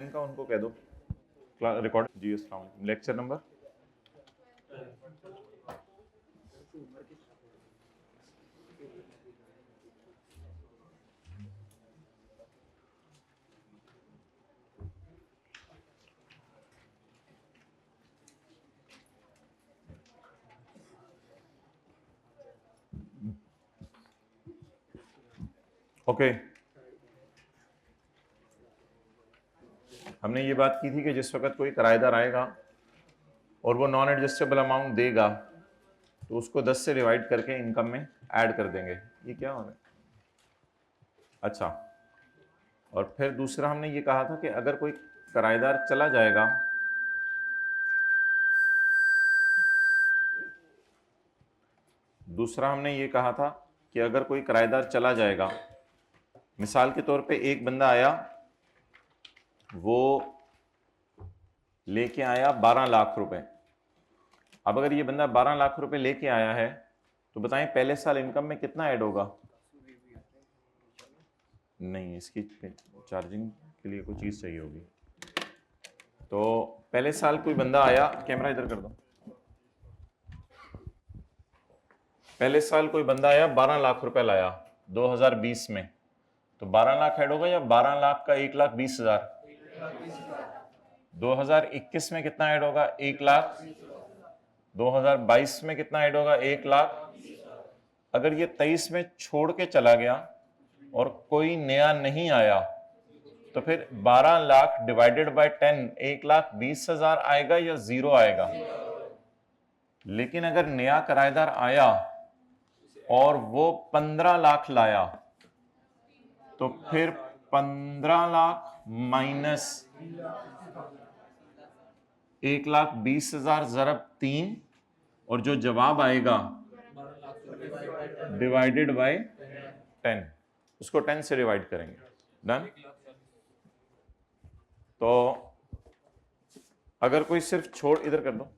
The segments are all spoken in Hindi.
इनका उनको कह दो रिकॉर्ड जी। अस्सलाम वालेकुम। Lecture number okay. हमने ये बात की थी कि जिस वक्त कोई किराएदार आएगा और वो नॉन एडजस्टेबल अमाउंट देगा तो उसको 10 से डिवाइड करके इनकम में ऐड कर देंगे। ये क्या हो रहा है? अच्छा, और फिर दूसरा हमने ये कहा था कि अगर कोई किराएदार चला जाएगा दूसरा हमने ये कहा था कि अगर कोई किराएदार चला जाएगा, मिसाल के तौर पे एक बंदा आया, वो लेके आया 12 लाख रुपए। अब अगर ये बंदा 12 लाख रुपए लेके आया है तो बताएं पहले साल इनकम में कितना ऐड होगा? नहीं, इसकी चार्जिंग के लिए कोई चीज चाहिए होगी। तो पहले साल कोई बंदा आया, कैमरा इधर कर दो। पहले साल कोई बंदा आया 12 लाख रुपए लाया 2020 में, तो 12 लाख ऐड होगा या 12 लाख का 1,20,000? 2021 में कितना ऐड होगा? 1 लाख। 2022 में कितना ऐड होगा? 1 लाख। अगर ये 23 में छोड़ के चला गया और कोई नया नहीं आया तो फिर 12 लाख डिवाइडेड बाय 10 1,20,000 आएगा या जीरो आएगा? लेकिन अगर नया किराएदार आया और वो 15 लाख लाया तो फिर 15 लाख माइनस 1,20,000 ज़रब 3 और जो जवाब आएगा डिवाइडेड बाय 10, उसको 10 से डिवाइड करेंगे। डन। तो अगर कोई सिर्फ छोड़, इधर कर दो,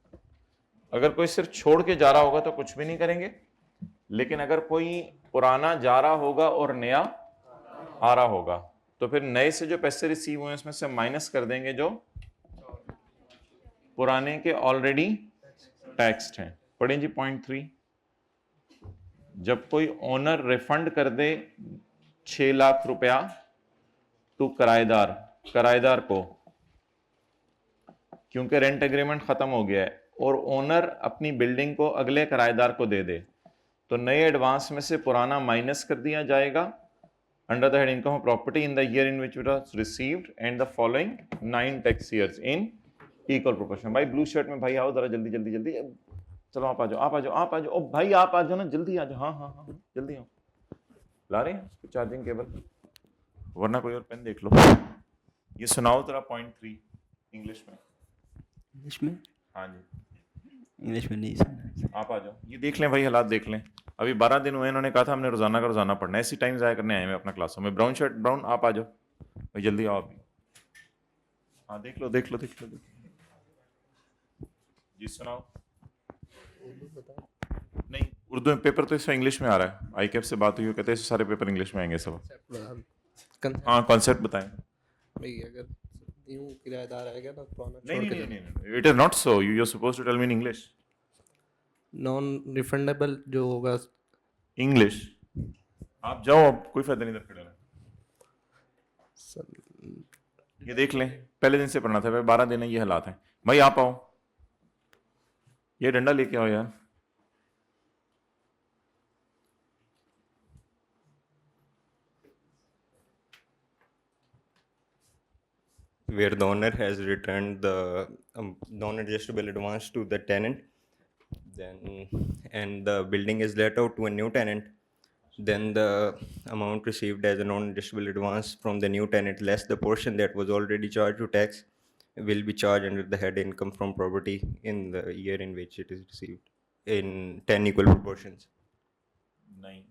अगर कोई सिर्फ छोड़ के जा रहा होगा तो कुछ भी नहीं करेंगे, लेकिन अगर कोई पुराना जा रहा होगा और नया आ रहा होगा तो फिर नए से जो पैसे रिसीव हुए उसमें से माइनस कर देंगे जो पुराने के ऑलरेडी टैक्स्ड हैं। पढ़ें जी पॉइंट 3। जब कोई ओनर रिफंड कर दे 6 लाख रुपया टू किराएदार को, क्योंकि रेंट एग्रीमेंट खत्म हो गया है, और ओनर अपनी बिल्डिंग को अगले किराएदार को दे दे, तो नए एडवांस में से पुराना माइनस कर दिया जाएगा under the head income of property in the year in which it was received and the following 9 tax years in equal proportion. भाई ब्लू शर्ट में भाई आओ जरा जल्दी जल्दी जल्दी, चलो आप आ जाओ आप आ जाओ आप आ जाओ। ओ भाई आप आ जाओ ना, जल्दी आ जाओ। हाँ हाँ हाँ जल्दी आओ। ला रहे हैं चार्जिंग केबल, वरना कोई और पेन देख लो। ये सुनाओ जरा पॉइंट 3 इंग्लिश में। इंग्लिश में? हाँ जी, इंग्लिश में नहीं सुना। आप आ जाओ, ये देख लें भाई, हालात देख लें। अभी 12 दिन हुए, इन्होंने कहा था हमने रोजाना का रोजाना पढ़ना है, इसी टाइम जाया करने आए हैं अपना क्लासों में। ब्राउन शर्ट ब्राउन, आप आ जाओ भाई, जल्दी आओ अभी। हाँ देख लो देख लो देख लो देख लो। जी सुनाओ। नहीं, उर्दू में पेपर तो इसमें इंग्लिश में आ रहा है। आई कैप से बात हुई, कहते हैं सारे पेपर इंग्लिश में आएंगे सब। हाँ कॉन्सेप्ट बताएं भाई। अगर न्यू किराएदार आएगा ना, पुराना नहीं छोड़ के नहीं जाना। नहीं, it is not so, you are supposed to tell me in English. Non refundable जो होगा इंग्लिश आप जाओ, अब कोई फायदा नहीं इधर खड़े रहने। ये देख लें, पहले दिन से पढ़ना था भाई, 12 दिन है, ये हालात हैं भाई। आप आओ, ये डंडा लेके आओ यार। where the owner has returned the non-adjustable advance to the tenant, then and the building is let out to a new tenant, then the amount received as a non-adjustable advance from the new tenant less the portion that was already charged to tax will be charged under the head income from property in the year in which it is received in 10 equal proportions. नहीं,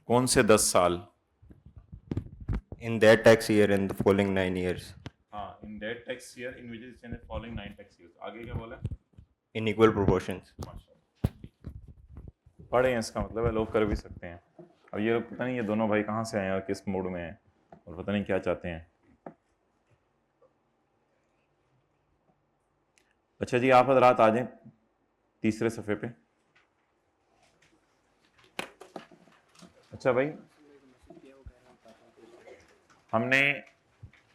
कौन से 10 साल? In that tax year and the following 9 years. हाँ, in that tax year in which is in the following 9 tax years. आगे क्या बोला? In equal proportions. पढ़े हैं, इसका मतलब है लोग कर भी सकते हैं। अब ये लोग पता नहीं ये दोनों भाई कहाँ से आए हैं और किस मूड में हैं। और पता नहीं क्या चाहते हैं। अच्छा जी, आप हजरात आ जाएं तीसरे सफ़े पे। अच्छा भाई, हमने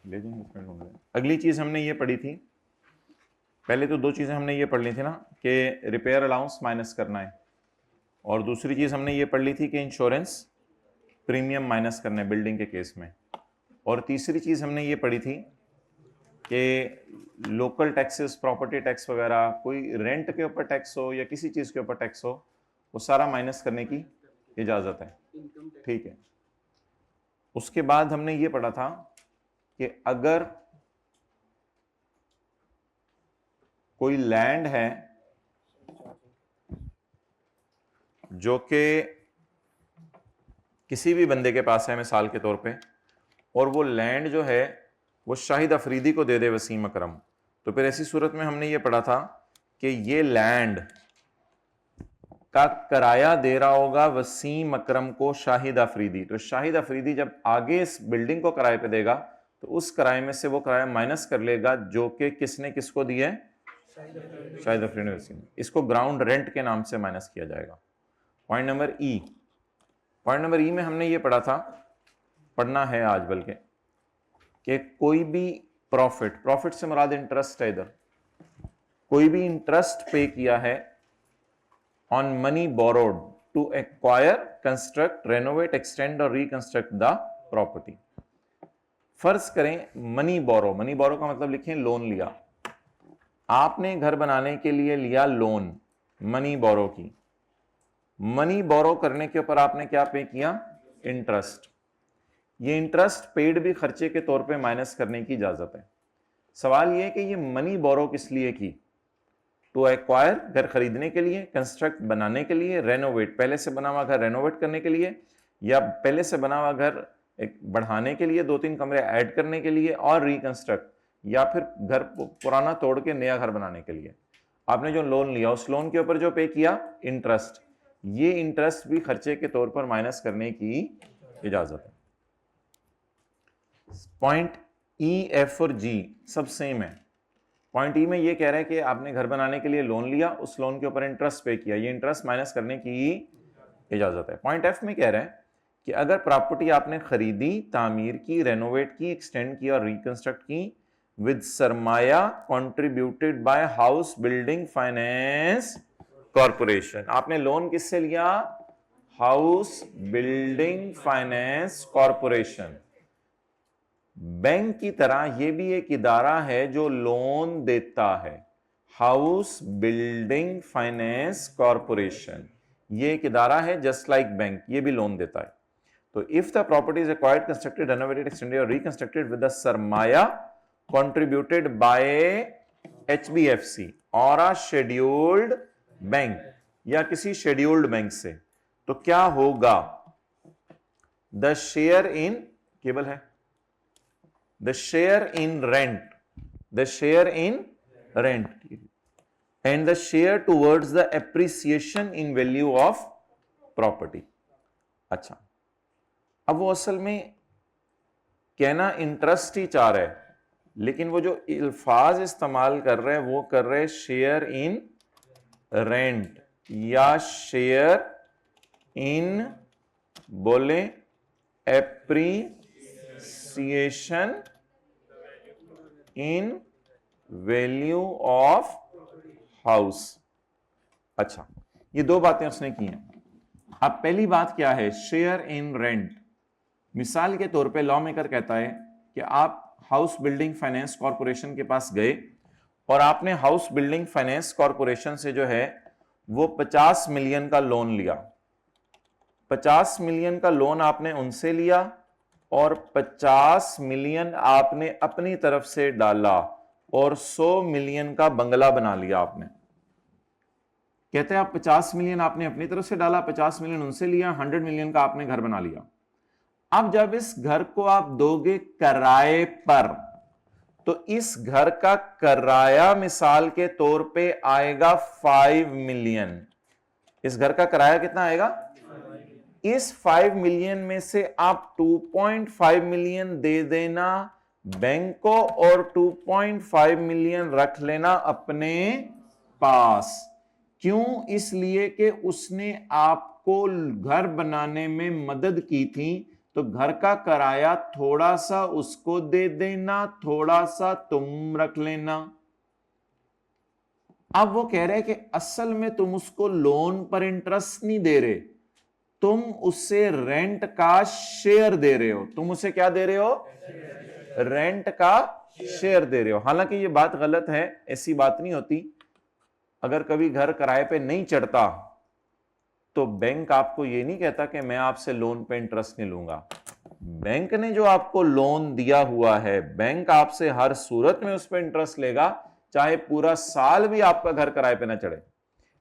ले जाएंगे, अगली चीज़ हमने ये पढ़ी थी, पहले तो दो चीज़ें हमने ये पढ़ ली थी ना कि रिपेयर अलाउंस माइनस करना है, और दूसरी चीज़ हमने ये पढ़ ली थी कि इंश्योरेंस प्रीमियम माइनस करना है बिल्डिंग के केस में, और तीसरी चीज़ हमने ये पढ़ी थी कि लोकल टैक्सेस, प्रॉपर्टी टैक्स वगैरह, कोई रेंट के ऊपर टैक्स हो या किसी चीज़ के ऊपर टैक्स हो, वो सारा माइनस करने की इजाज़त है। ठीक है। उसके बाद हमने ये पढ़ा था कि अगर कोई लैंड है जो कि किसी भी बंदे के पास है मिसाल के तौर पे, और वो लैंड जो है वो शाहिद अफरीदी को दे दे वसीम अकरम, तो फिर ऐसी सूरत में हमने ये पढ़ा था कि ये लैंड का किराया दे रहा होगा वसीम अकरम को शाहिद अफरीदी। तो शाहिद अफरीदी जब आगे इस बिल्डिंग को किराए पे देगा तो उस किराए में से वो किराया माइनस कर लेगा जो कि किसने किसको दिया है, शाहिद अफरीदी ने वसीम। इसको ग्राउंड रेंट के नाम से माइनस किया जाएगा। पॉइंट नंबर ई, पॉइंट नंबर ई में हमने ये पढ़ा था, पढ़ना है आज बल्कि, कि कोई भी प्रॉफिट, प्रॉफिट से मुराद इंटरेस्ट है, इधर कोई भी इंटरेस्ट पे किया है on money borrowed to acquire, construct, renovate, extend और रिकंस्ट्रक्ट द प्रॉपर्टी। फर्ज करें मनी बोरो, मनी बोरो का मतलब लिखें लोन लिया, आपने घर बनाने के लिए लिया लोन, मनी बोरो की, मनी बोरो करने के ऊपर आपने क्या पे किया, इंटरेस्ट। ये इंटरेस्ट पेड भी खर्चे के तौर पे माइनस करने की इजाजत है। सवाल ये है कि ये मनी बोरो किस लिए की, टू एक्वायर घर खरीदने के लिए, कंस्ट्रक्ट बनाने के लिए, रेनोवेट पहले से बना हुआ घर रेनोवेट करने के लिए, या पहले से बना हुआ घर एक बढ़ाने के लिए, 2-3 कमरे ऐड करने के लिए, और रिकंस्ट्रक्ट या फिर घर पुराना तोड़ के नया घर बनाने के लिए। आपने जो लोन लिया उस लोन के ऊपर जो पे किया इंटरेस्ट, ये इंटरेस्ट भी खर्चे के तौर पर माइनस करने की इजाजत है। पॉइंट ई, एफ और जी सब सेम है। पॉइंट ई में ये कह रहा है कि आपने घर बनाने के लिए लोन लिया, उस लोन के ऊपर इंटरेस्ट पे किया, ये इंटरेस्ट माइनस करने की इजाजत है। पॉइंट एफ में कह रहा है कि अगर प्रॉपर्टी आपने खरीदी, तामीर की, रेनोवेट की, एक्सटेंड की और रिकंस्ट्रक्ट की विद सरमाया contributed by house building finance corporation, आपने लोन किससे लिया, house building finance corporation. Bank की तरह यह भी एक इदारा है जो लोन देता है, हाउस बिल्डिंग फाइनेंस कॉरपोरेशन, ये एक इदारा है जस्ट लाइक बैंक, ये भी लोन देता है। तो if the property is acquired, constructed, renovated, extended और रिकंस्ट्रक्टेड विद द सरमाया कंट्रीब्यूटेड बाय HBFC और अ शेड्यूल्ड बैंक, या किसी शेड्यूल्ड बैंक से, तो क्या होगा, द शेयर इन, केबल है, the share in rent, the share in rent and the share towards the appreciation in value of property। अच्छा, अब वो असल में कहना इंटरेस्ट ही चाह रहा है, लेकिन वो जो अल्फाज इस्तेमाल कर रहे हैं वो कर रहे हैं शेयर इन रेंट या शेयर इन, बोले appreciation in value of house. अच्छा, ये दो बातें उसने की हैं। अब पहली बात क्या है, शेयर इन रेंट। मिसाल के तौर पे लॉ मेकर कहता है कि आप हाउस बिल्डिंग फाइनेंस कॉरपोरेशन के पास गए और आपने हाउस बिल्डिंग फाइनेंस कॉरपोरेशन से जो है वो 50 मिलियन का लोन लिया। 50 मिलियन का लोन आपने उनसे लिया और 50 मिलियन आपने अपनी तरफ से डाला और 100 मिलियन का बंगला बना लिया आपने। कहते हैं आप 50 मिलियन आपने अपनी तरफ से डाला, 50 मिलियन उनसे लिया, 100 मिलियन का आपने घर बना लिया। अब जब इस घर को आप दोगे किराए पर, तो इस घर का किराया मिसाल के तौर पे आएगा 5 मिलियन। इस घर का किराया कितना आएगा? इस 5 मिलियन में से आप 2.5 मिलियन दे देना बैंक को और 2.5 मिलियन रख लेना अपने पास। क्यों? इसलिए कि उसने आपको घर बनाने में मदद की थी, तो घर का किराया थोड़ा सा उसको दे देना, थोड़ा सा तुम रख लेना। अब वो कह रहे हैं कि असल में तुम उसको लोन पर इंटरेस्ट नहीं दे रहे, तुम उससे रेंट का शेयर दे रहे हो। तुम उसे क्या दे रहे हो? रेंट का शेयर दे रहे हो। हालांकि ये बात गलत है, ऐसी बात नहीं होती। अगर कभी घर किराए पे नहीं चढ़ता तो बैंक आपको ये नहीं कहता कि मैं आपसे लोन पे इंटरेस्ट नहीं लूंगा। बैंक ने जो आपको लोन दिया हुआ है, बैंक आपसे हर सूरत में उस पर इंटरेस्ट लेगा, चाहे पूरा साल भी आपका घर किराए पे ना चढ़े।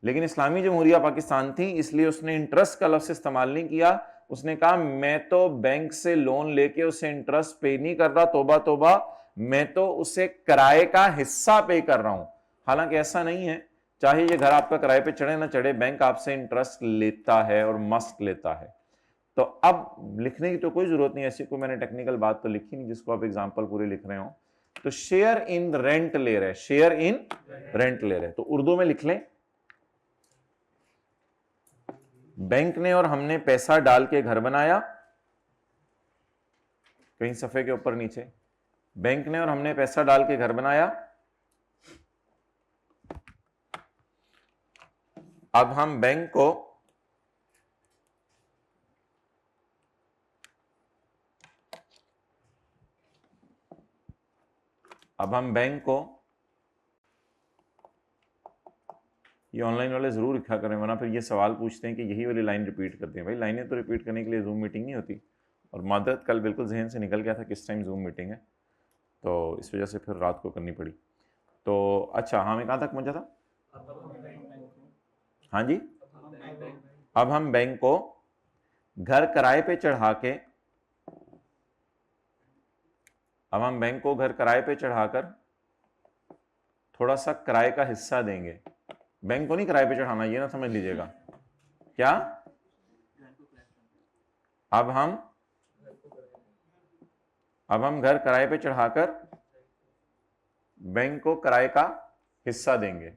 लेकिन इस्लामी जमहूरिया पाकिस्तान थी, इसलिए उसने इंटरेस्ट का लफ्ज़ इस्तेमाल नहीं किया। उसने कहा मैं तो बैंक से लोन लेके उसे इंटरेस्ट पे नहीं कर रहा, तौबा तौबा, मैं तो उसे किराए का हिस्सा पे कर रहा हूं। हालांकि ऐसा नहीं है, चाहे ये घर आपका किराए पे चढ़े ना चढ़े, बैंक आपसे इंटरेस्ट लेता है और मस्ट लेता है। तो अब लिखने की तो कोई जरूरत नहीं, ऐसी कोई मैंने टेक्निकल बात तो लिखी नहीं जिसको आप एग्जाम्पल पूरे लिख रहे हो। तो शेयर इन रेंट ले रहे, शेयर इन रेंट ले रहे, तो उर्दू में लिख लें, बैंक ने और हमने पैसा डाल के घर बनाया। कहीं सफे के ऊपर नीचे, बैंक ने और हमने पैसा डाल के घर बनाया। अब हम बैंक को ये ऑनलाइन वाले जरूर लिखा करें, वरना फिर ये सवाल पूछते हैं कि यही वाली लाइन रिपीट करते हैं। भाई लाइनें तो रिपीट करने के लिए जूम मीटिंग नहीं होती, और मादरत कल बिल्कुल जहन से निकल गया था किस टाइम जूम मीटिंग है, तो इस वजह से फिर रात को करनी पड़ी। तो अच्छा, हाँ मैं कहाँ तक पहुँचा था? हाँ जी, अब हम बैंक को घर किराए पे चढ़ा के, अब हम बैंक को घर किराए पे चढ़ाकर थोड़ा सा किराए का हिस्सा देंगे। बैंक को नहीं किराए पे चढ़ाना, ये ना समझ लीजिएगा। क्या? अब हम घर किराए पे चढ़ाकर बैंक को किराए का हिस्सा देंगे।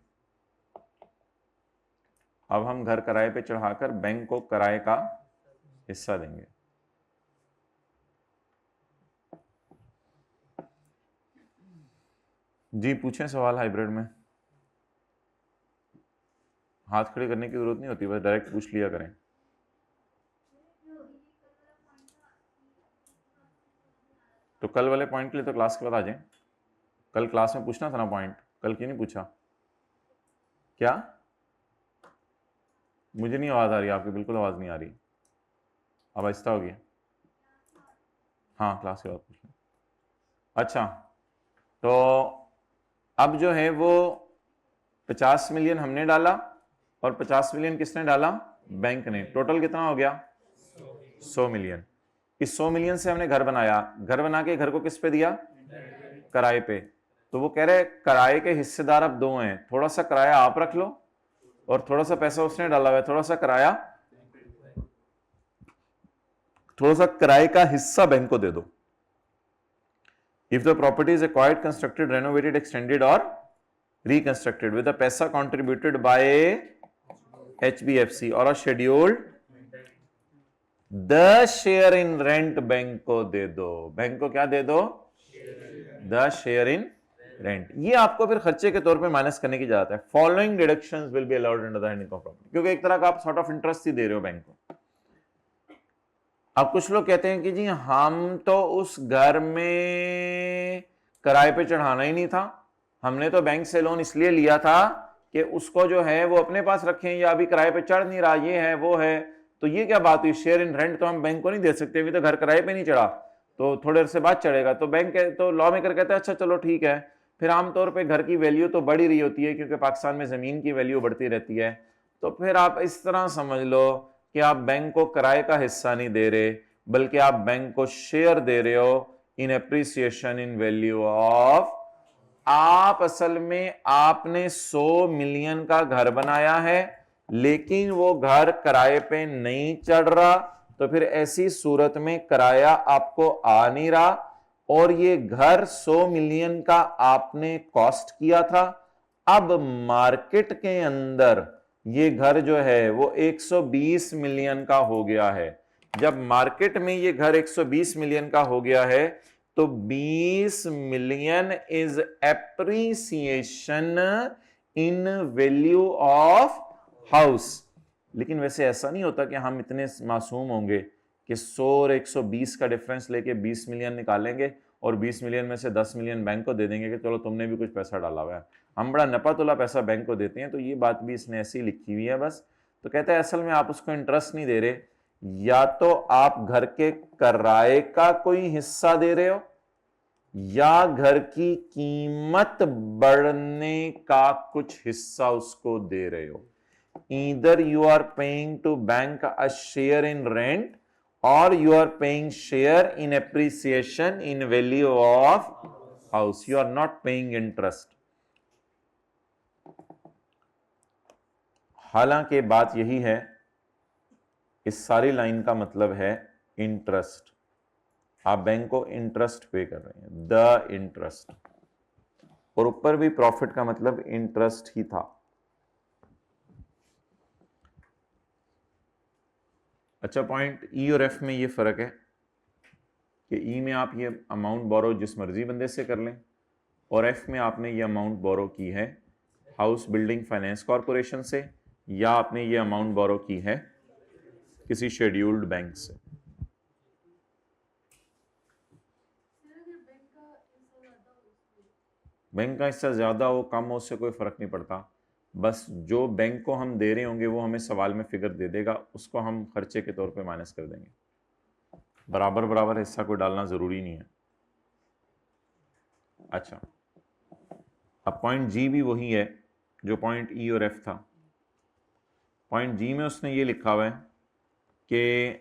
अब हम घर किराए पे चढ़ाकर बैंक को किराए का हिस्सा देंगे। जी पूछें सवाल हाइब्रिड में, हाथ खड़े करने की जरूरत नहीं होती, बस डायरेक्ट पूछ लिया करें। तो कल वाले पॉइंट के लिए तो क्लास के बाद आ जाएं। कल क्लास में पूछना था ना पॉइंट, कल क्यों नहीं पूछा? क्या? मुझे नहीं आवाज़ आ रही आपकी, बिल्कुल आवाज़ नहीं आ रही। अब आहिस्ता हो गया। हाँ क्लास के बाद पूछ लें। अच्छा, तो अब जो है वो 50 मिलियन हमने डाला और 50 मिलियन किसने डाला? बैंक ने। टोटल कितना हो गया? 100 मिलियन। इस 100 मिलियन से हमने घर बनाया, घर बना के घर को किस पे दिया? किराए पे। तो वो कह रहे किराए के हिस्सेदार अब दो हैं, थोड़ा सा किराया आप रख लो और थोड़ा सा पैसा उसने डाला हुआ है, थोड़ा सा किराए का हिस्सा बैंक को दे दो। If the property is acquired, constructed, renovated, extended or reconstructed with the पैसा contributed by HBFC or a scheduled, the share in rent bank को दे दो। बैंक को क्या दे दो? the share in rent। ये आपको फिर खर्चे के तौर पे माइनस करने की इजाजत है। Following deductions will be allowed under the heading of property, क्योंकि एक तरह का आप सॉर्ट ऑफ इंटरेस्ट ही दे रहे हो बैंक को। अब कुछ लोग कहते हैं कि जी हम तो उस घर में किराए पे चढ़ाना ही नहीं था, हमने तो बैंक से लोन इसलिए लिया था कि उसको जो है वो अपने पास रखें, या अभी किराए पे चढ़ नहीं रहा, ये है वो है। तो ये क्या बात हुई? शेयर इन रेंट तो हम बैंक को नहीं दे सकते, अभी तो घर किराए पे नहीं चढ़ा, तो थोड़े देर से बाद चढ़ेगा। तो बैंक तो लॉ मेकर कहते हैं अच्छा चलो ठीक है। फिर आमतौर पर घर की वैल्यू तो बढ़ ही रही होती है, क्योंकि पाकिस्तान में ज़मीन की वैल्यू बढ़ती रहती है। तो फिर आप इस तरह समझ लो कि आप बैंक को किराए का हिस्सा नहीं दे रहे, बल्कि आप बैंक को शेयर दे रहे हो इन एप्रिसिएशन इन वैल्यू ऑफ। आप असल में आपने 100 मिलियन का घर बनाया है, लेकिन वो घर किराए पे नहीं चढ़ रहा, तो फिर ऐसी सूरत में किराया आपको आ नहीं रहा और ये घर 100 मिलियन का आपने कॉस्ट किया था। अब मार्केट के अंदर ये घर जो है वो 120 मिलियन का हो गया है। जब मार्केट में ये घर 120 मिलियन का हो गया है तो 20 million is appreciation in value of house. लेकिन वैसे ऐसा नहीं होता कि हम इतने मासूम होंगे कि 100 और 120 का डिफरेंस लेके 20 मिलियन निकालेंगे और 20 मिलियन में से 10 मिलियन बैंक को दे देंगे कि चलो तुमने भी कुछ पैसा डाला हुआ है। हम बड़ा नपा तुला पैसा बैंक को देते हैं। तो ये बात भी इसने ऐसी लिखी हुई है बस। तो कहता है असल में आप उसको इंटरेस्ट नहीं दे रहे, या तो आप घर के किराए का कोई हिस्सा दे रहे हो या घर की कीमत बढ़ने का कुछ हिस्सा उसको दे रहे हो। Either you are paying to bank a share in rent or you are paying share in appreciation in value of house. You are not paying interest. हालांकि बात यही है, इस सारी लाइन का मतलब है इंटरेस्ट। आप बैंक को इंटरेस्ट पे कर रहे हैं, द इंटरेस्ट, और ऊपर भी प्रॉफिट का मतलब इंटरेस्ट ही था। अच्छा पॉइंट, ई और एफ में ये फ़र्क है कि ई में आप ये अमाउंट बोरो जिस मर्जी बंदे से कर लें और एफ में आपने ये अमाउंट बोरो की है हाउस बिल्डिंग फाइनेंस कॉरपोरेशन से या आपने ये अमाउंट बोरो की है किसी शेड्यूल्ड बैंक से। बैंक का हिस्सा ज़्यादा हो कम हो उससे कोई फ़र्क नहीं पड़ता, बस जो बैंक को हम दे रहे होंगे वो हमें सवाल में फिगर दे देगा, उसको हम खर्चे के तौर पे माइनस कर देंगे। बराबर बराबर हिस्सा कोई डालना ज़रूरी नहीं है। अच्छा, अब पॉइंट जी भी वही है जो पॉइंट ई और एफ था। पॉइंट जी में उसने ये लिखा हुआ है कि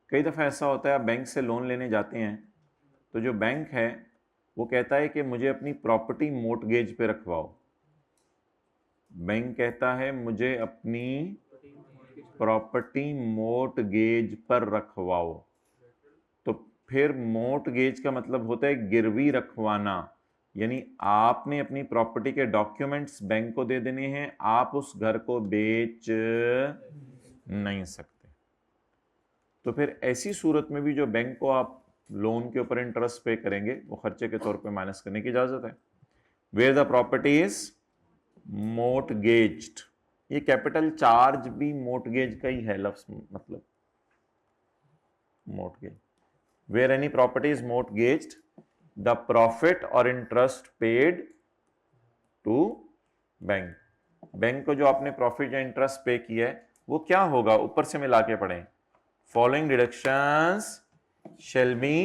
कई दफ़ा ऐसा होता है आप बैंक से लोन लेने जाते हैं तो जो बैंक है वो कहता है कि मुझे अपनी प्रॉपर्टी मोर्टगेज पे रखवाओ। बैंक कहता है मुझे अपनी प्रॉपर्टी मोर्टगेज पर रखवाओ। तो फिर मोर्टगेज का मतलब होता है गिरवी रखवाना, यानी आपने अपनी प्रॉपर्टी के डॉक्यूमेंट्स बैंक को दे देने हैं, आप उस घर को बेच नहीं सकते। तो फिर ऐसी सूरत में भी जो बैंक को आप लोन के ऊपर इंटरेस्ट पे करेंगे वो खर्चे के तौर पे माइनस करने की इजाजत है। वेयर द प्रॉपर्टी इज मोर्टगेज्ड, ये कैपिटल चार्ज भी मोर्टगेज का ही है लफ्ज, मतलब mortgage. Where any property is mortgaged the profit और interest paid to bank, bank को जो आपने प्रॉफिट या इंटरेस्ट पे किया है वो क्या होगा, ऊपर से मिला के पढ़ें, following deductions shall be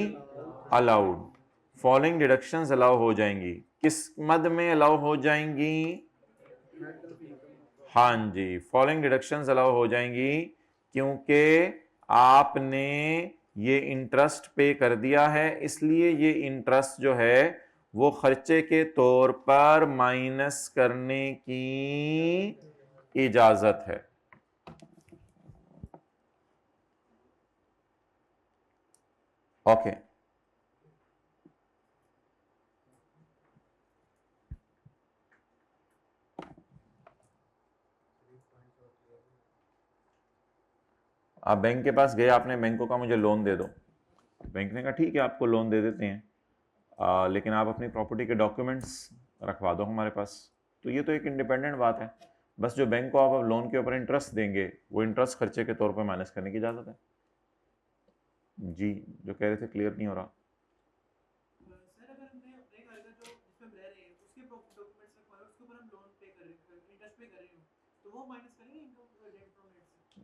allowed. Following deductions allow हो जाएंगी, किस मद में अलाउ हो जाएंगी, हाँ जी, फॉलोइंग डिडक्शंस अलाउ हो जाएंगी क्योंकि आपने ये इंटरेस्ट पे कर दिया है, इसलिए ये इंटरेस्ट जो है वो खर्चे के तौर पर माइनस करने की इजाजत है। ओके आप बैंक के पास गए, आपने बैंक को कहा मुझे लोन दे दो, बैंक ने कहा ठीक है आपको लोन दे देते हैं, लेकिन आप अपनी प्रॉपर्टी के डॉक्यूमेंट्स रखवा दो हमारे पास। तो ये तो एक इंडिपेंडेंट बात है, बस जो बैंक को आप अब लोन के ऊपर इंटरेस्ट देंगे वो इंटरेस्ट खर्चे के तौर पर माइनस करने की इजाज़त है। जी जो कह रहे थे क्लियर नहीं हो रहा। सर अगर हमने अपने घर का जो जिसमें हम रह रहे हैं उसके डॉक्यूमेंट्स रखवा रहे हैं, उसके ऊपर हम लोन पे कर रहे हैं, इंटरेस्ट पे कर रहे हो, तो वो माइनस करेंगे इनकम रेंट फ्रॉम रेंट से?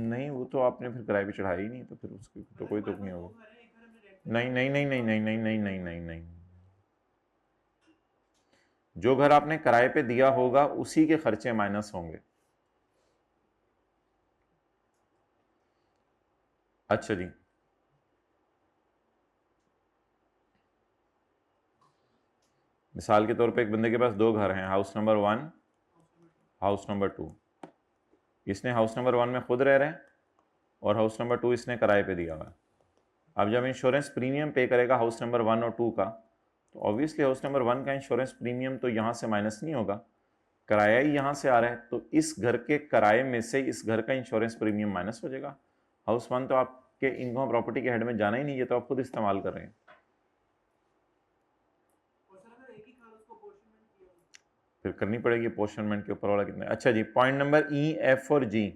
नहीं वो तो आपने फिर किराए पे चढ़ाई ही नहीं, तो फिर उसकी तो कोई तुक नहीं होगा। घर है, एक घर हमने रेंट नहीं नहीं नहीं नहीं नहीं नहीं नहीं नहीं नहीं नहीं, जो घर आपने किराए पे दिया होगा उसी के खर्चे माइनस होंगे। अच्छा जी, मिसाल के तौर पे एक बंदे के पास दो घर हैं, हाउस नंबर 1 हाउस नंबर 2। इसने हाउस नंबर 1 में खुद रह रहे हैं और हाउस नंबर 2 इसने किराए पे दिया हुआ है। अब जब इंश्योरेंस प्रीमियम पे करेगा हाउस नंबर 1 और 2 का, तो ऑब्वियसली हाउस नंबर 1 का इंश्योरेंस प्रीमियम तो यहाँ से माइनस नहीं होगा, किराया ही यहाँ से आ रहा है, तो इस घर के किराए में से इस घर का इंश्योरेंस प्रीमियम माइनस हो जाएगा। हाउस 1 तो आपके इनकम प्रॉपर्टी के हेड में जाना ही नहीं, ये तो आप खुद इस्तेमाल कर रहे हैं। और सर अगर एक ही कार उसको पोर्शनमेंट किया हो, फिर करनी पड़ेगी पोर्शनमेंट के ऊपर वाला कितना। अच्छा जी, पॉइंट नंबर ई, एफ और जी।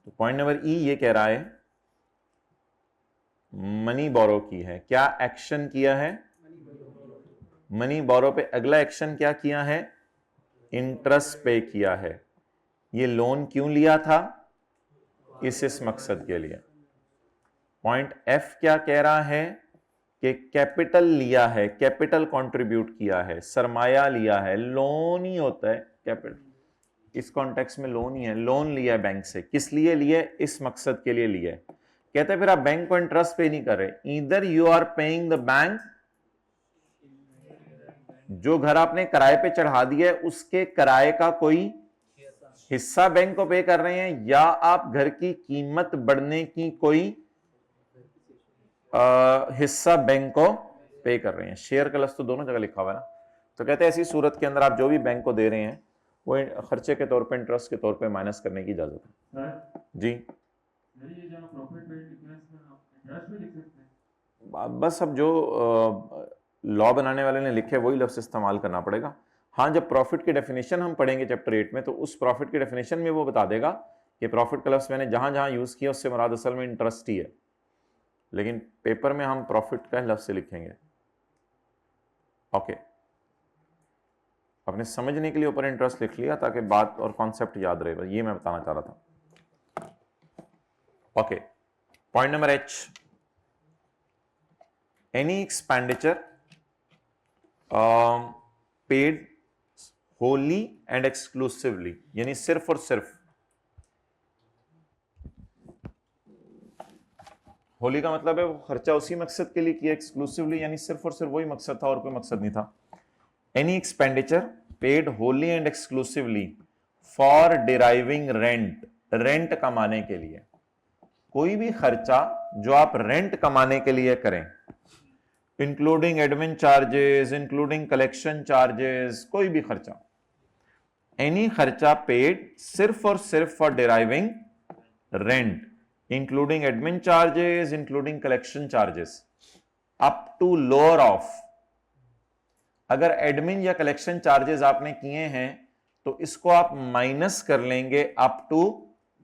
तो पॉइंट नंबर ई ये कह रहा है मनी बोरो की है, क्या एक्शन किया है? मनी बोरो पे अगला एक्शन क्या किया है? इंटरेस्ट पे किया है। ये लोन क्यों लिया था? इस मकसद के लिए। पॉइंट एफ क्या कह रहा है कि कैपिटल लिया है, कैपिटल कंट्रीब्यूट किया है, सरमाया लिया है। लोन ही होता है कैपिटल, इस कॉन्टेक्स्ट में लोन ही है। लोन लिया है बैंक से, किस लिए लिए? इस मकसद के लिए लिया है। कहते हैं फिर आप बैंक को इंटरेस्ट पे नहीं कर रहे, either you are paying the bank, जो घर आपने किराए पे चढ़ा दिया है उसके किराए का कोई हिस्सा बैंक को पे कर रहे हैं, या आप घर की कीमत बढ़ने की कोई हिस्सा बैंक को पे कर रहे हैं। शेयर का लफ्ज़ तो दोनों जगह लिखा हुआ है ना। तो कहते हैं ऐसी सूरत के अंदर आप जो भी बैंक को दे रहे हैं वो खर्चे के तौर पे, इंटरेस्ट के तौर पे माइनस करने की इजाजत है। जी बस अब जो लॉ बनाने वाले ने लिखे वही लफ्ज़ इस्तेमाल करना पड़ेगा। हाँ, जब प्रॉफिट की डेफिनेशन हम पढ़ेंगे चैप्टर 8 में, तो उस प्रॉफिट की डेफिनेशन में वो बता देगा कि प्रॉफिट का लफ्ज़ मैंने जहां जहां यूज़ किया उससे मुराद असल में इंटरेस्ट ही है, लेकिन पेपर में हम प्रॉफिट का लफ्ज़ से लिखेंगे। ओके, अपने समझने के लिए ऊपर इंटरेस्ट लिख लिया ताकि बात और कॉन्सेप्ट याद रहे, ये मैं बताना चाह रहा था। Okay, point number H, any expenditure paid Holi and exclusively, यानी सिर्फ और सिर्फ। होली का मतलब है वो खर्चा उसी मकसद के लिए किया, एक्सक्लूसिवली यानी सिर्फ और सिर्फ वही मकसद था और कोई मकसद नहीं था। Any expenditure paid Holi and exclusively for deriving rent, rent कमाने के लिए। कोई भी खर्चा जो आप रेंट कमाने के लिए करें, including admin charges, including collection charges, कोई भी खर्चा, एनी खर्चा पेड सिर्फ और सिर्फ for deriving rent, including admin charges, including collection charges, up to lower of. अगर एडमिन या कलेक्शन चार्जेस आपने किए हैं तो इसको आप माइनस कर लेंगे up to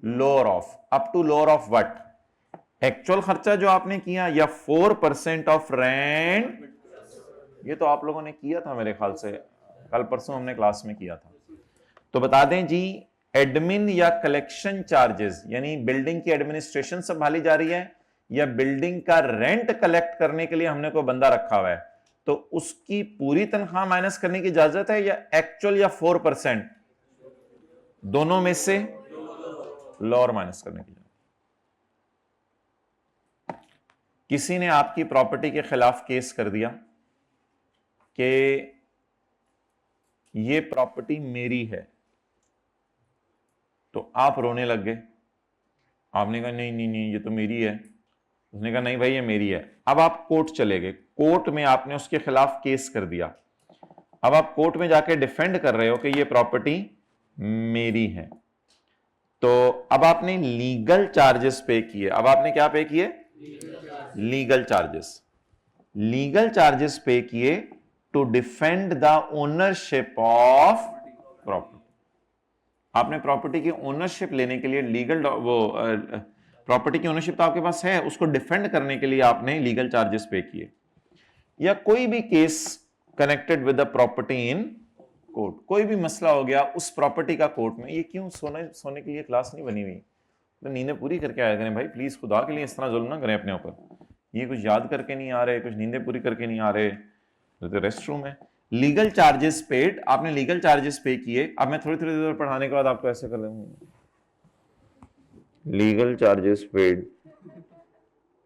lower of. Up to lower of what? Actual खर्चा जो आपने किया, या 4% ऑफ रेंट। ये तो आप लोगों ने किया था मेरे ख्याल से, कल परसों हमने क्लास में किया था। तो बता दें जी, एडमिन या कलेक्शन चार्जेस यानी बिल्डिंग की एडमिनिस्ट्रेशन संभाली जा रही है, या बिल्डिंग का रेंट कलेक्ट करने के लिए हमने कोई बंदा रखा हुआ है, तो उसकी पूरी तनख्वाह माइनस करने की इजाजत है, या एक्चुअल या 4%, दोनों में से लोअर माइनस करने की इजाजत। किसी ने आपकी प्रॉपर्टी के खिलाफ केस कर दिया कि ये प्रॉपर्टी मेरी है, तो आप रोने लग गए। आपने कहा नहीं नहीं नहीं ये तो मेरी है, उसने कहा नहीं भाई ये मेरी है। अब आप कोर्ट चले गए, कोर्ट में आपने उसके खिलाफ केस कर दिया। अब आप कोर्ट में जाके डिफेंड कर रहे हो कि ये प्रॉपर्टी मेरी है, तो अब आपने लीगल चार्जेस पे किए। अब आपने क्या पे किए? Legal charges. Legal charges pay किए to defend the ownership of property. आपने प्रॉपर्टी की ओनरशिप लेने के लिए लीगल, वो प्रॉपर्टी की ओनरशिप तो आपके पास है, उसको डिफेंड करने के लिए आपने लीगल चार्जेस पे किए। या कोई भी case connected with the property in court, कोई भी मसला हो गया उस प्रॉपर्टी का कोर्ट में। ये क्यों सोने के लिए क्लास नहीं बनी हुई? तो नींदें पूरी करके आया करें भाई, प्लीज खुदा के लिए इस तरह जुल्म ना करें अपने ऊपर। ये कुछ याद करके नहीं आ रहे, कुछ नींदें पूरी करके नहीं आ रहे, तो रेस्ट रूम है। लीगल चार्जेस पेड, आपने लीगल चार्जेस पे किए। अब मैं थोड़ी थोड़ी देर पढ़ाने के बाद आपको ऐसे कर दूंगा, legal charges paid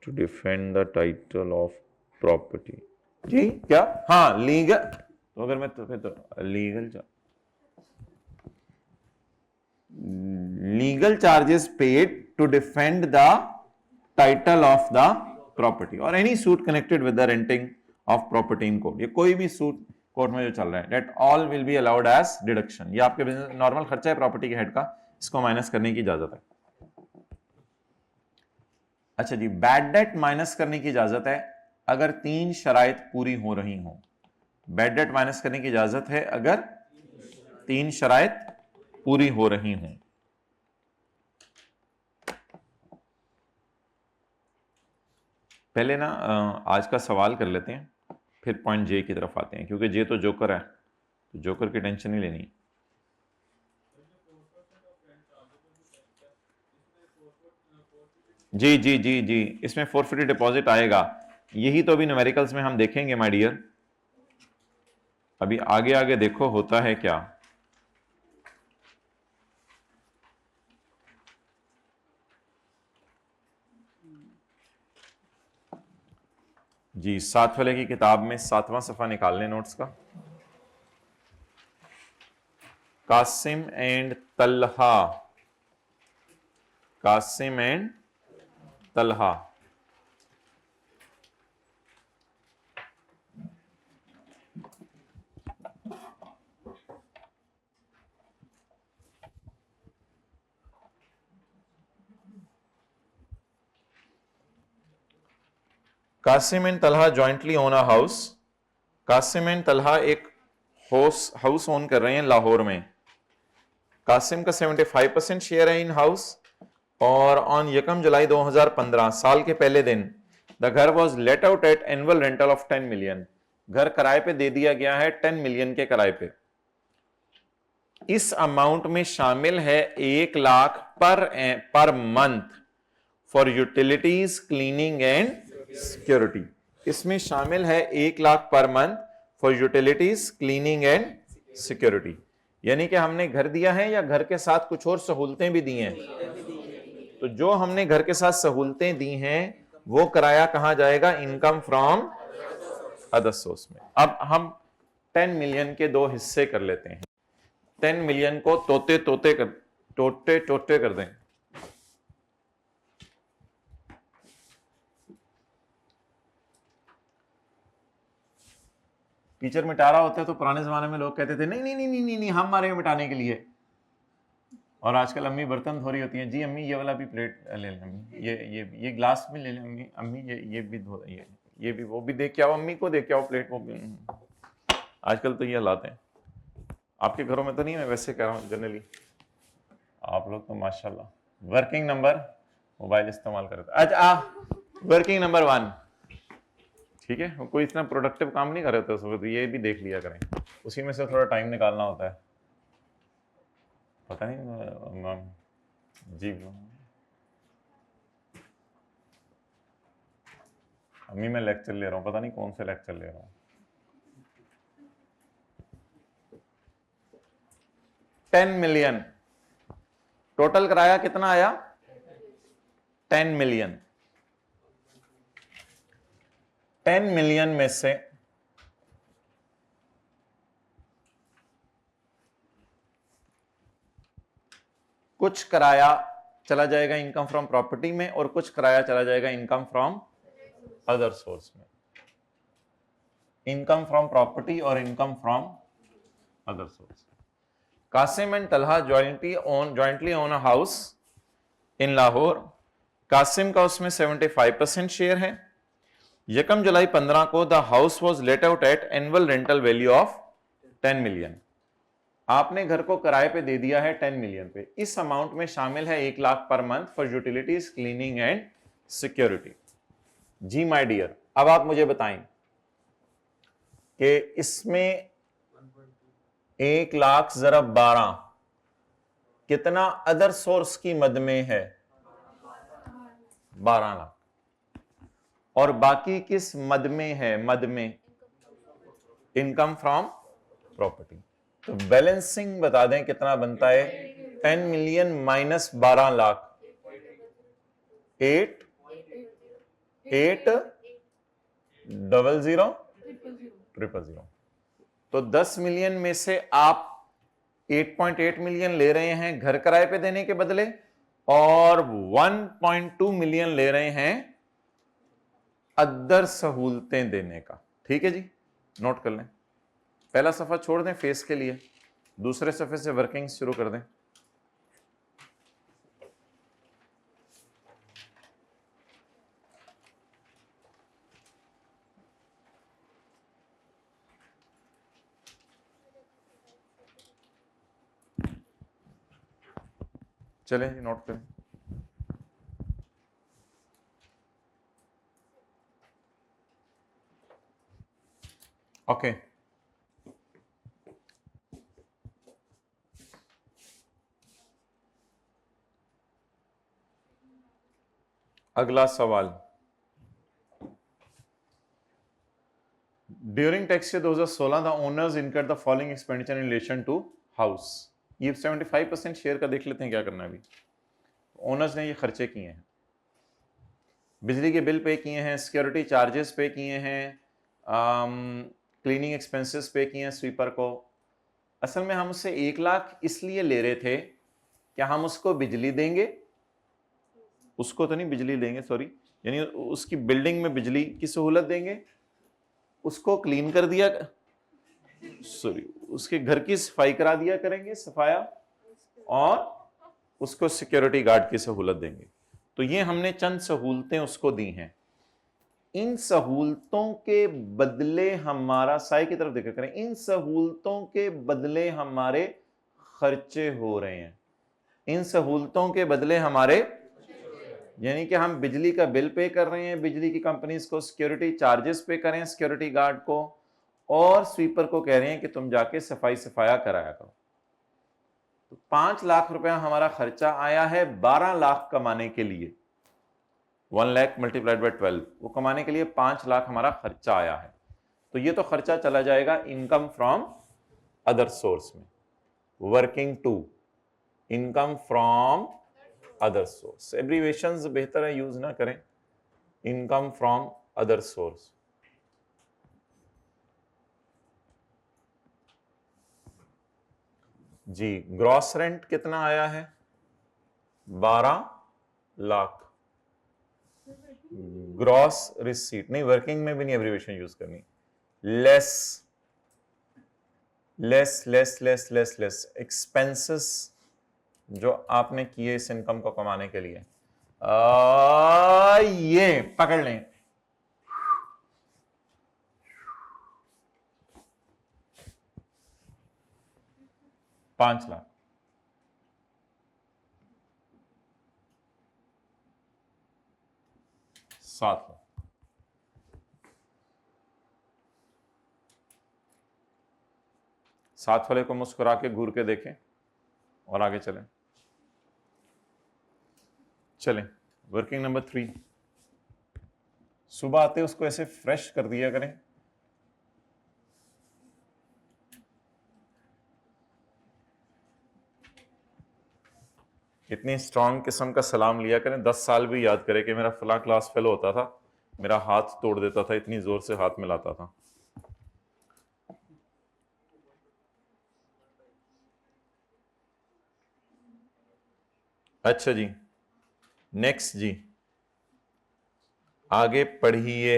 to defend the title of property. जी क्या? हाँ लीगल, तो अगर मैं तो फिर तो legal charges paid to defend the title of the property और any suit connected with the renting of property in court. ये कोई भी सूट कोर्ट में जो चल रहा है, that all will be allowed as deduction. ये आपके बिजनेस नॉर्मल खर्चा है प्रॉपर्टी के हेड का, इसको माइनस करने की इजाजत है। अच्छा जी, बैड डेट माइनस करने की इजाजत है अगर 3 शराइत पूरी हो रही हो। बैड डेट माइनस करने की इजाजत है अगर 3 शराइत पूरी हो रही हों। पहले ना आज का सवाल कर लेते हैं, फिर पॉइंट जे की तरफ आते हैं, क्योंकि जे तो जोकर है, तो जोकर की टेंशन नहीं लेनी। जी जी जी जी, इसमें फोरफिटेड डिपॉजिट आएगा। यही तो अभी न्यूमेरिकल्स में हम देखेंगे माय डियर। अभी आगे आगे देखो होता है क्या। जी 7 वाले की किताब में 7वां सफा निकाल लें नोट्स का। Qasim and Talha, Qasim and Talha. Qasim and Talha jointly own a house. Qasim and Talha एक हाउस ओन कर रहे हैं लाहौर में। कासिम का 75% शेयर है इन हाउस और ऑन 1 जुलाई 2015 साल के पहले दिन द घर was let out at annual rental of 10 million. घर किराए पे दे दिया गया है 10 मिलियन के किराए पे। इस अमाउंट में शामिल है 1 लाख पर month for utilities, cleaning and security. इसमें शामिल है 1 लाख पर month for utilities, cleaning and security. यानी कि हमने घर दिया है या घर के साथ कुछ और सहूलतें भी दी हैं। तो जो हमने घर के साथ सहूलतें दी हैं वो किराया कहां जाएगा? इनकम फ्रॉम अदर सोर्स में। अब हम 10 मिलियन के 2 हिस्से कर लेते हैं। 10 मिलियन को टोटे कर दें। टीचर मिटा रहा होता है तो पुराने जमाने में लोग कहते थे नहीं नहीं नहीं नहीं नहीं, नहीं हम हमारे मिटाने के लिए। और आजकल अम्मी बर्तन धो रही होती हैं, जी अम्मी ये वाला भी प्लेट ले लें, अम्मी ये ग्लास भी ले लें, अम्मी अम्मी ये भी धो, ये भी, वो भी देख के आओ, अम्मी को देख के आओ प्लेट, वो भी। आजकल तो ये हालात हैं। आपके घरों में तो नहीं है, मैं वैसे कह रहा हूँ जनरली। आप लोग तो माशाल्लाह वर्किंग नंबर मोबाइल इस्तेमाल करते। अच्छा वर्किंग नंबर 1, ठीक है। कोई इतना प्रोडक्टिव काम नहीं कर रहे थे उस वक्त, ये भी देख लिया करें, उसी में से थोड़ा टाइम निकालना होता है। पता नहीं जी अम्मी मैं लेक्चर ले रहा हूँ, पता नहीं कौन से लेक्चर ले रहा हूँ। 10 मिलियन टोटल किराया कितना आया? 10 मिलियन। 10 मिलियन में से कुछ किराया चला जाएगा इनकम फ्रॉम प्रॉपर्टी में और कुछ किराया चला जाएगा इनकम फ्रॉम अदर सोर्स में। इनकम फ्रॉम प्रॉपर्टी और income from other source. Qasim and Talha jointly own a house in Lahore. Qasim का उसमें 75% शेयर है। 1 जुलाई 15 को the house was let out at annual rental value of 10 million. आपने घर को किराए पे दे दिया है 10 मिलियन पे। इस अमाउंट में शामिल है 1 लाख पर month for utilities, cleaning and security. जी माय डियर, अब आप मुझे बताएं कि इसमें 1 लाख ज़रब 12 कितना अदर सोर्स की मद में है? 12 लाख। और बाकी किस मद में है? मद में इनकम फ्रॉम प्रॉपर्टी। तो बैलेंसिंग बता दें कितना बनता है? 10 मिलियन माइनस 12 लाख, 8 00 000। तो 10 मिलियन में से आप 8.8 मिलियन ले रहे हैं घर किराए पे देने के बदले और 1.2 मिलियन ले रहे हैं अदर सहूलतें देने का। ठीक है जी, नोट कर लें। पहला सफा छोड़ दें फेस के लिए, दूसरे सफे से वर्किंग शुरू कर दें। चलें जी, नोट करें। ओके, अगला सवाल, during tax year 2016 the owners incurred the following expenditure in relation to house. ये 75% शेयर का देख लेते हैं क्या करना है अभी। ओनर्स ने ये खर्चे किए हैं, बिजली के बिल पे किए हैं, सिक्योरिटी चार्जेस पे किए हैं, क्लीनिंग एक्सपेंसेस पे किए हैं स्वीपर को। असल में हम उससे 1 लाख इसलिए ले रहे थे कि हम उसको बिजली देंगे, उसको तो नहीं बिजली देंगे सॉरी, यानी उसकी बिल्डिंग में बिजली की सहूलत देंगे, उसको क्लीन कर दिया सॉरी उसके घर की सफाई करा दिया करेंगे, सफाया, और उसको सिक्योरिटी गार्ड की सहूलत देंगे। तो ये हमने चंद सहूलतें उसको दी हैं। इन सहूलतों के बदले हमारा, साई की तरफ देखा करें, इन सहूलतों के बदले हमारे खर्चे हो रहे हैं। इन सहूलतों के बदले हमारे, यानी कि हम बिजली का बिल पे कर रहे हैं बिजली की कंपनीज को, सिक्योरिटी चार्जेस पे करें सिक्योरिटी गार्ड को, और स्वीपर को कह रहे हैं कि तुम जाके सफाई सफाया कराया करो। तो 5 लाख रुपया हमारा खर्चा आया है 12 लाख कमाने के लिए। 1 लाख मल्टीप्लाइड बाय 12, वो कमाने के लिए 5 लाख हमारा खर्चा आया है। तो ये तो खर्चा चला जाएगा इनकम फ्रॉम अदर सोर्स में। Working 2, income from other source, abbreviations बेहतर है यूज ना करें। इनकम फ्रॉम अदर सोर्स, जी ग्रॉस रेंट कितना आया है? 12 लाख। ग्रॉस रिसीट नहीं, वर्किंग में भी नहीं एब्रीवेशन यूज करनी। Less less less less less less expenses जो आपने किए इस इनकम को कमाने के लिए। ये पकड़ लें, $5 लाख। $7 लाख। साथ वाले को मुस्कुरा के घूर के देखें और आगे चलें। चलें, वर्किंग नंबर 3। सुबह आते उसको ऐसे फ्रेश कर दिया करें। इतनी स्ट्रांग किस्म का सलाम लिया करें, 10 साल भी याद करें कि मेरा फला क्लास फेलो होता था, मेरा हाथ तोड़ देता था, इतनी जोर से हाथ मिलाता था। अच्छा जी, नेक्स्ट जी, आगे पढ़िए।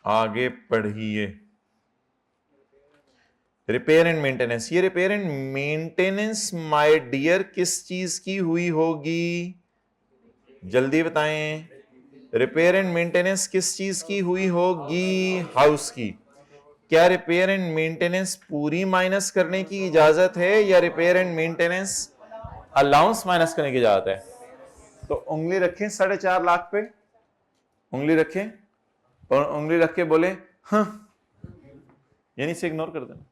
आगे पढ़िए। Repair and maintenance. ये repair and maintenance my dear किस चीज की हुई होगी? जल्दी बताएं। रिपेयर एंड मेंटेनेंस किस चीज की हुई होगी? हाउस की। क्या रिपेयर एंड मेंटेनेंस पूरी माइनस करने की इजाजत है या repair and maintenance allowance minus करने की इजाजत है? तो उंगली रखें 4.5 लाख पे, उंगली रखें और उंगली रख के बोले हाँ, यानी से इग्नोर कर देना।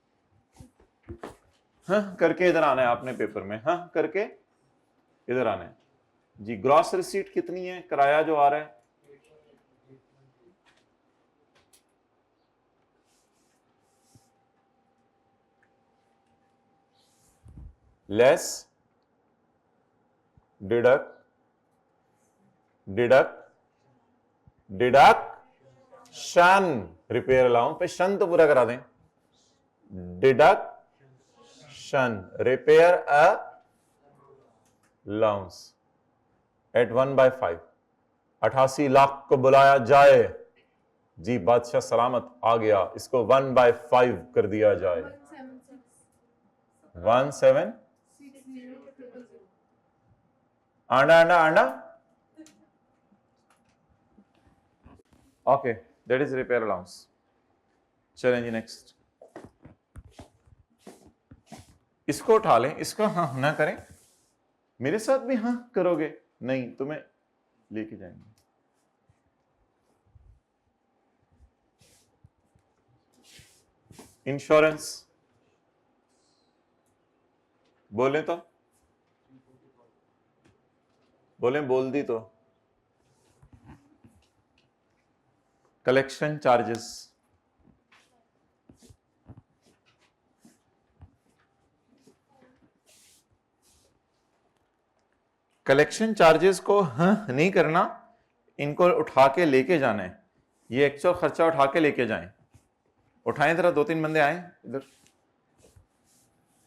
हाँ करके इधर आना है आपने पेपर में, हाँ करके इधर आना है जी। ग्रॉस रिसीट कितनी है? किराया जो आ रहा है less deduct deduction, repair allowance पे शन तो पूरा करा दें, deduction, repair allowance at 1/5, 88 lakh को बुलाया जाए जी, बादशाह सलामत आ गया, इसको 1/5 कर दिया जाए, 17 आंडा आंडा आंडा, okay, that is repair allowance. चलें जी नेक्स्ट, इसको उठा लें, इसको हाँ ना करें, मेरे साथ भी हाँ करोगे, नहीं तुम्हें लेके जाएंगे। इंश्योरेंस बोले तो बोले, बोल दी तो कलेक्शन चार्जेस, कलेक्शन चार्जेस को हाँ नहीं करना, इनको उठा के लेके जाना है, ये एक्चुअल खर्चा उठा के लेके जाएं, उठाएं जरा, 2-3 बंदे आए इधर,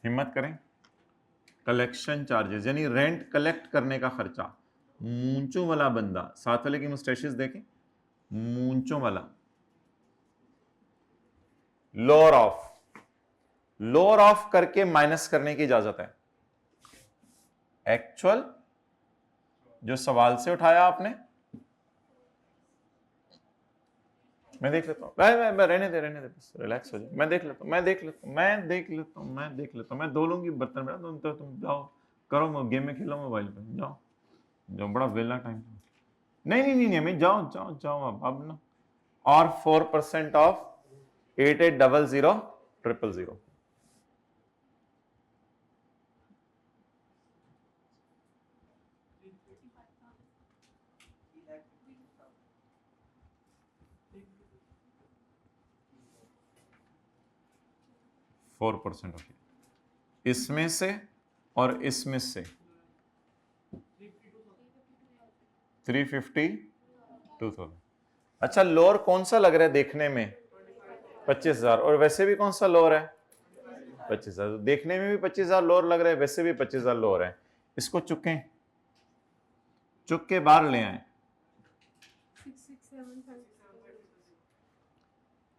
हिम्मत करें। कलेक्शन चार्जेस यानी रेंट कलेक्ट करने का खर्चा, मूंचों वाला बंदा, साथ वाले की मुस्टैशेस देखें, मूंचों वाला, लोअर ऑफ करके माइनस करने की इजाजत है। एक्चुअल जो सवाल से उठाया आपने, मैं देख लेता हूँ, मैं रहने दे बस, रिलैक्स हो जाए, मैं देख लेता हूँ, मैं धो लूंगी बर्तन में, तुम जाओ करो, गेम में खेलो मोबाइल पे, जाओ बड़ा वेला टाइम, नहीं मैं जाओ अब ना, और 4% ऑफ 88000000। इसमें से और इसमें से 352,000। अच्छा, लोअर कौन सा लग रहा है देखने में? 25,000, और वैसे भी कौन सा लोअर है? 25,000। देखने में भी 25,000 लोअर लग रहा है, वैसे भी 25,000 लोअर है। इसको चुक के बाहर ले आए।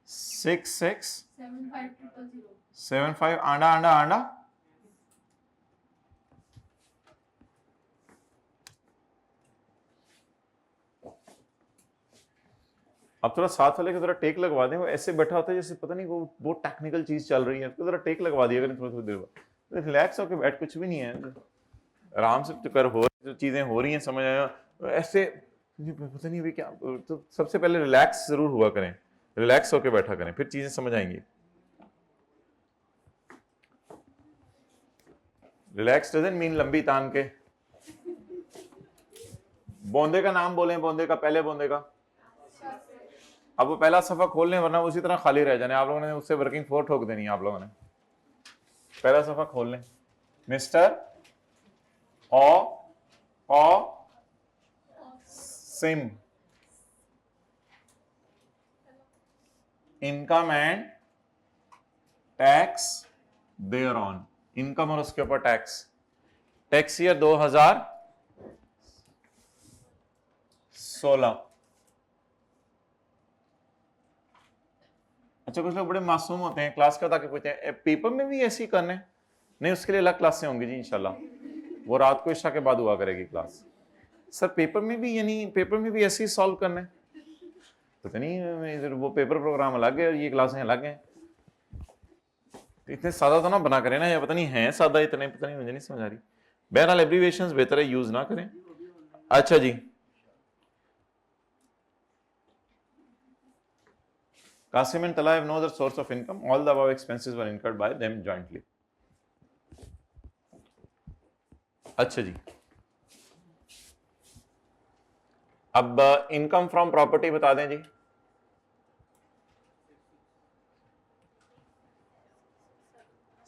6675 आंडा अब थोड़ा साथ वाले को जरा टेक लगवा दें, वो ऐसे बैठा होता है जैसे पता नहीं वो टेक्निकल चीज चल रही है, तो जरा टेक लगवा दिया करें थोड़ी देर बाद। रिलैक्स होकर बैठ, कुछ भी नहीं है, आराम से कर, हो जो चीजें हो रही हैं समझ आया, ऐसे पता नहीं भी क्या। तो सबसे पहले रिलैक्स जरूर हुआ करें, रिलैक्स होकर बैठा करें, फिर चीजें समझ आएंगी। रिलैक्स डजंट मीन लंबी तान के। बोंदे का नाम बोलें, बोंदे का, पहले बोंदे का। अब वो पहला सफा खोल लें, वरना उसी तरह खाली रह जाने। आप लोगों ने उससे वर्किंग फोर ठोक देनी है। आप लोगों ने पहला सफा खोल लें। मिस्टर ओ सिम, income and tax thereon, income और उसके ऊपर टैक्स, टैक्स ईयर 2016। अच्छा, कुछ लोग बड़े मासूम होते हैं, क्लास का ताकि पूछते हैं पेपर में भी ऐसी करने, नहीं उसके लिए अलग क्लासें होंगी जी इंशाल्लाह, वो रात को इशा के बाद हुआ करेगी क्लास। सर पेपर में भी, यानी पेपर में भी ऐसे ही सॉल्व करना है? पता नहीं, इधर वो पेपर प्रोग्राम अलग है और ये क्लासें अलग हैं। इतने सादा तो ना बना करें ना, या पता नहीं है सादा इतने, पता नहीं, मुझे नहीं समझ आ रही। बहरहाल एब्रीविएशंस बेहतर है यूज ना करें। अच्छा जी, Qasim and Tala have no other source of income. All the above expenses were incurred by them jointly. अच्छा जी, अब इनकम फ्रॉम प्रॉपर्टी बता दें जी।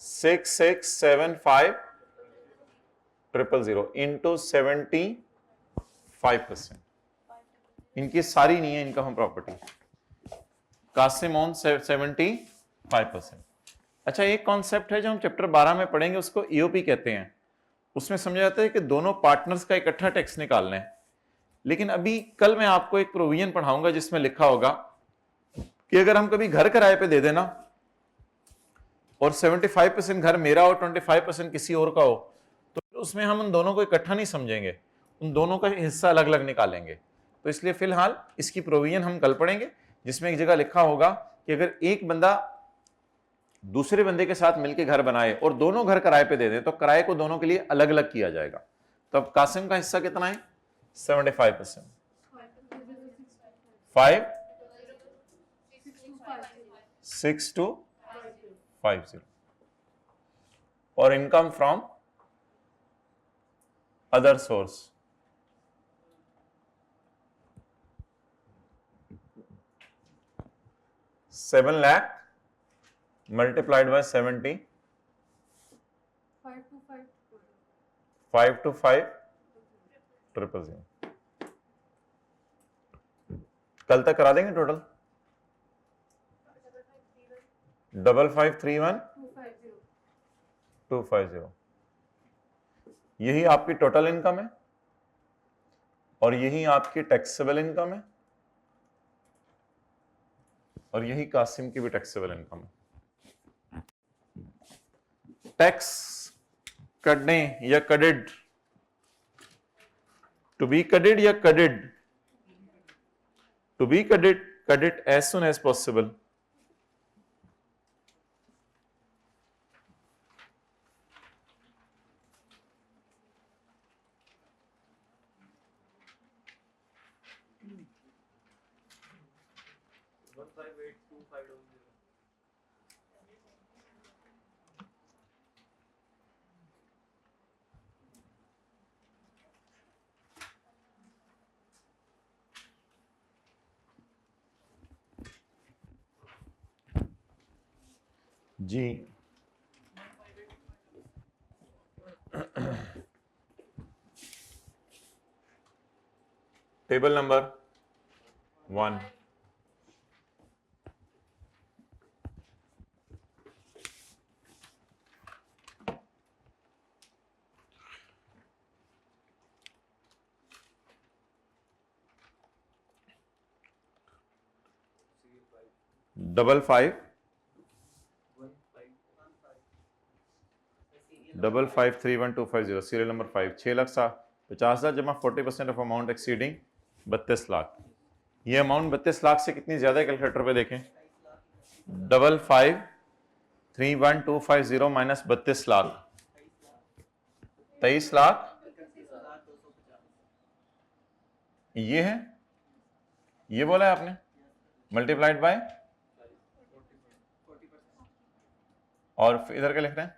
$6,675,000 into 75%, इनकी सारी नहीं है इनकम प्रॉपर्टी। कासिम ऑन 75%। अच्छा, एक कॉन्सेप्ट है जो हम चैप्टर 12 में पढ़ेंगे, उसको ईओपी कहते हैं। उसमें समझा जाता है कि दोनों पार्टनर्स का इकट्ठा टैक्स निकालना है। लेकिन अभी कल मैं आपको एक प्रोविजन पढ़ाऊंगा जिसमें लिखा होगा कि अगर हम कभी घर किराए पे दे देना और 75% घर मेरा और 25% किसी और का हो, तो उसमें हम उन दोनों को इकट्ठा नहीं समझेंगे, उन दोनों का हिस्सा अलग अलग निकालेंगे। तो इसलिए फिलहाल इसकी प्रोविजन हम कल पढ़ेंगे, जिसमें एक जगह लिखा होगा कि अगर एक बंदा दूसरे बंदे के साथ मिलकर घर बनाए और दोनों घर किराए पे दे दें तो किराए को दोनों के लिए अलग अलग किया जाएगा। तो अब कासिम का हिस्सा कितना है? 75%। 6250 और income from other source 7 lakh multiplied by 70 525,000 कल तक करा देंगे टोटल। 5531,250 यही आपकी टोटल इनकम है और यही आपकी टैक्सेबल इनकम है और यही कासिम की भी टैक्सेबल इनकम है। टैक्स कटने या कडेड, टू बी कडेड या carded, to be carded as soon as possible. जी टेबल नंबर 1 55,31,250 सीरियल नंबर 5 6,50,000 जमा 40% ऑफ अमाउंट एक्सीडिंग 32 लाख। ये अमाउंट 32 लाख से कितनी ज्यादा है कैलकुलेटर पे देखें। 55,31,250 माइनस 32 लाख 23 लाख ये है, ये बोला है आपने, मल्टीप्लाइड बाय और इधर क्या लिख रहे हैं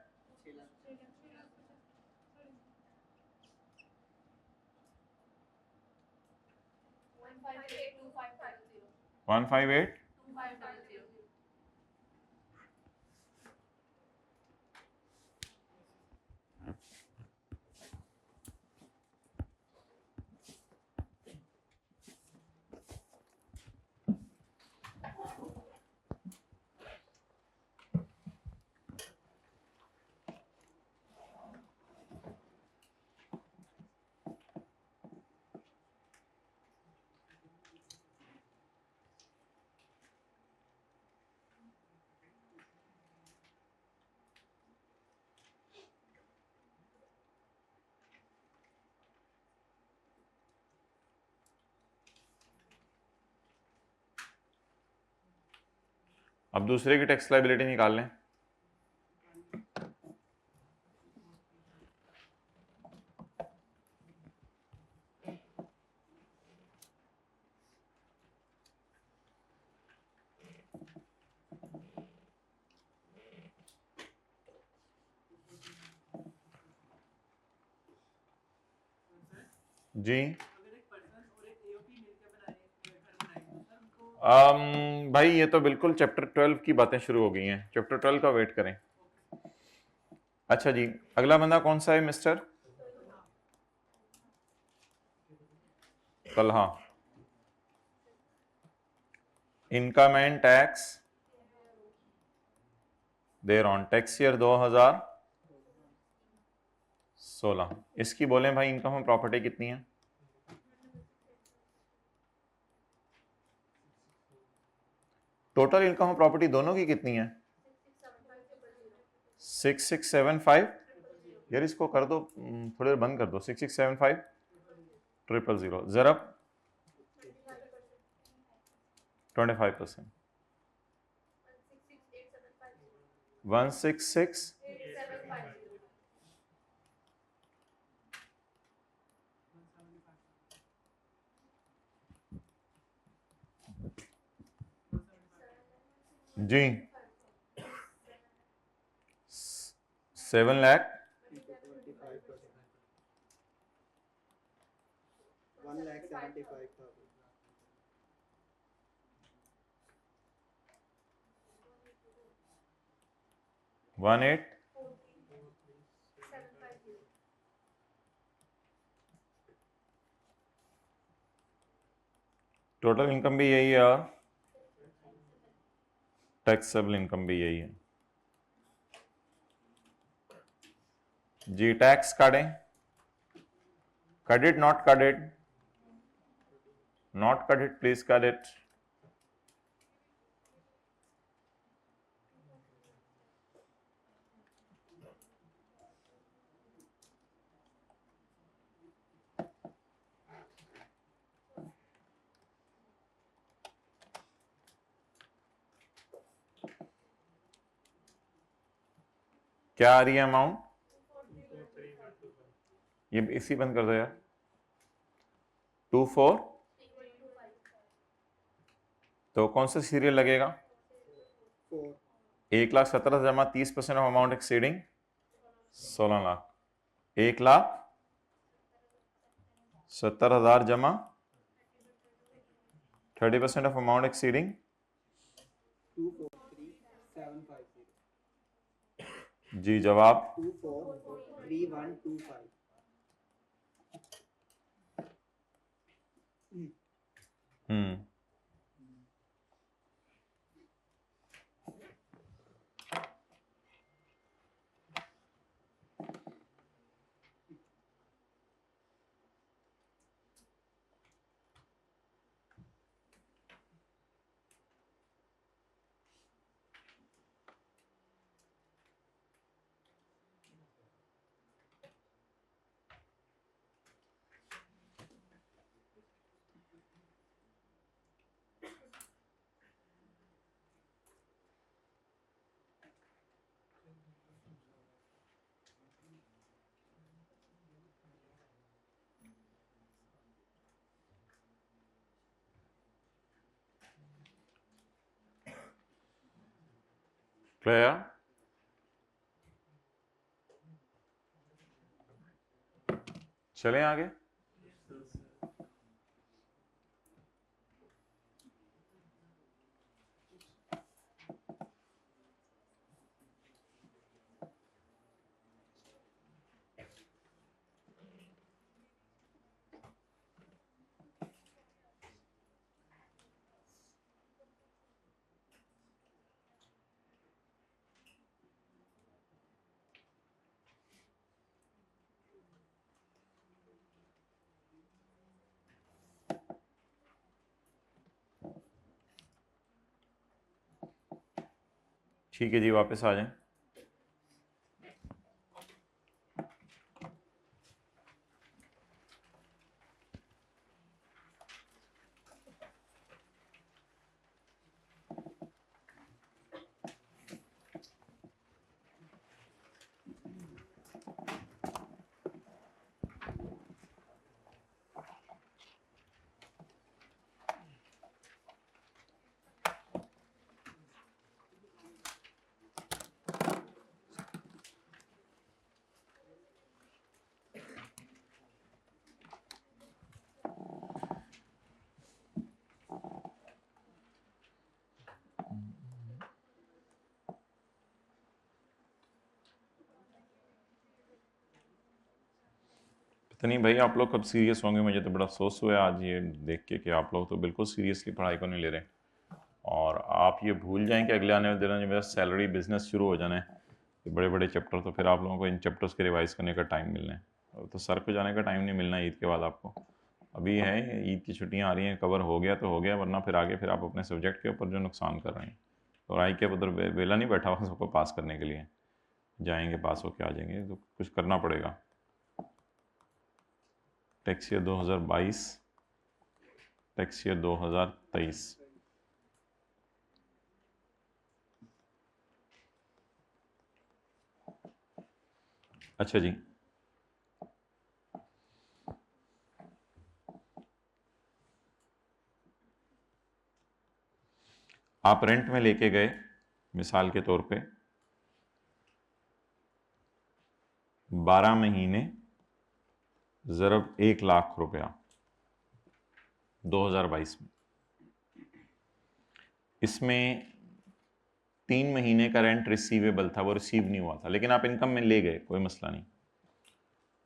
158 अब दूसरे की टैक्स लायबिलिटी निकाल लें। जी भाई ये तो बिल्कुल चैप्टर 12 की बातें शुरू हो गई हैं, चैप्टर 12 का वेट करें। अच्छा जी, अगला बंदा कौन सा है mister Talha? Income and tax thereon tax year 2016। इसकी बोलें भाई इनकम और प्रॉपर्टी कितनी है? टोटल इनकम और प्रॉपर्टी दोनों की कितनी है? 6675। यार इसको कर दो, थोड़ी देर बंद कर दो। 6675 000 जरब 25%, 166 जी 7 लाख 1,75,000। 18 टोटल इनकम भी यही है और टैक्सेबल इनकम भी यही है जी। टैक्स काटें, credit not credit, not credit please credit. क्या आ रही है अमाउंट? ये इसी बंद कर दो यार। 24 तो कौन सा सीरियल लगेगा? 1,17,000 जमा 30% ऑफ अमाउंट एक्सीडिंग 16 लाख। 1,70,000 जमा 30% ऑफ अमाउंट एक्सीडिंग 243,750। जी। जवाब 243125। हम्म। क्लियर? चलें आगे। ठीक है जी, वापस आ जाएं। पता नहीं भाई आप लोग कब सीरियस होंगे। मुझे तो बड़ा अफसोस हुआ आज ये देख के कि आप लोग तो बिल्कुल सीरियसली पढ़ाई को नहीं ले रहे। आप ये भूल जाएं कि अगले आने वाले दिनों में मेरा सैलरी बिजनेस शुरू हो जाना है, ये बड़े बड़े चैप्टर, तो फिर आप लोगों को इन चैप्टर्स के रिवाइज करने का टाइम मिलना है, और तो सर को जाने का टाइम नहीं मिलना ईद के बाद आपको। अभी है, ईद की छुट्टियां आ रही हैं, कवर हो गया तो हो गया, वरना फिर आगे फिर आप अपने सब्जेक्ट के ऊपर जो नुकसान कर रहे हैं। और आई के उधर वेला नहीं बैठा हुआ सबको पास करने के लिए, जाएंगे पास होके आ जाएंगे, तो कुछ करना पड़ेगा। Tax year 2022, tax year 2023। अच्छा जी, आप रेंट में लेके गए मिसाल के तौर पे 12 महीने ज़रब 1 लाख रुपया 2022 में, इसमें 3 महीने का रेंट रिसीवेबल था, वो रिसीव नहीं हुआ था, लेकिन आप इनकम में ले गए, कोई मसला नहीं।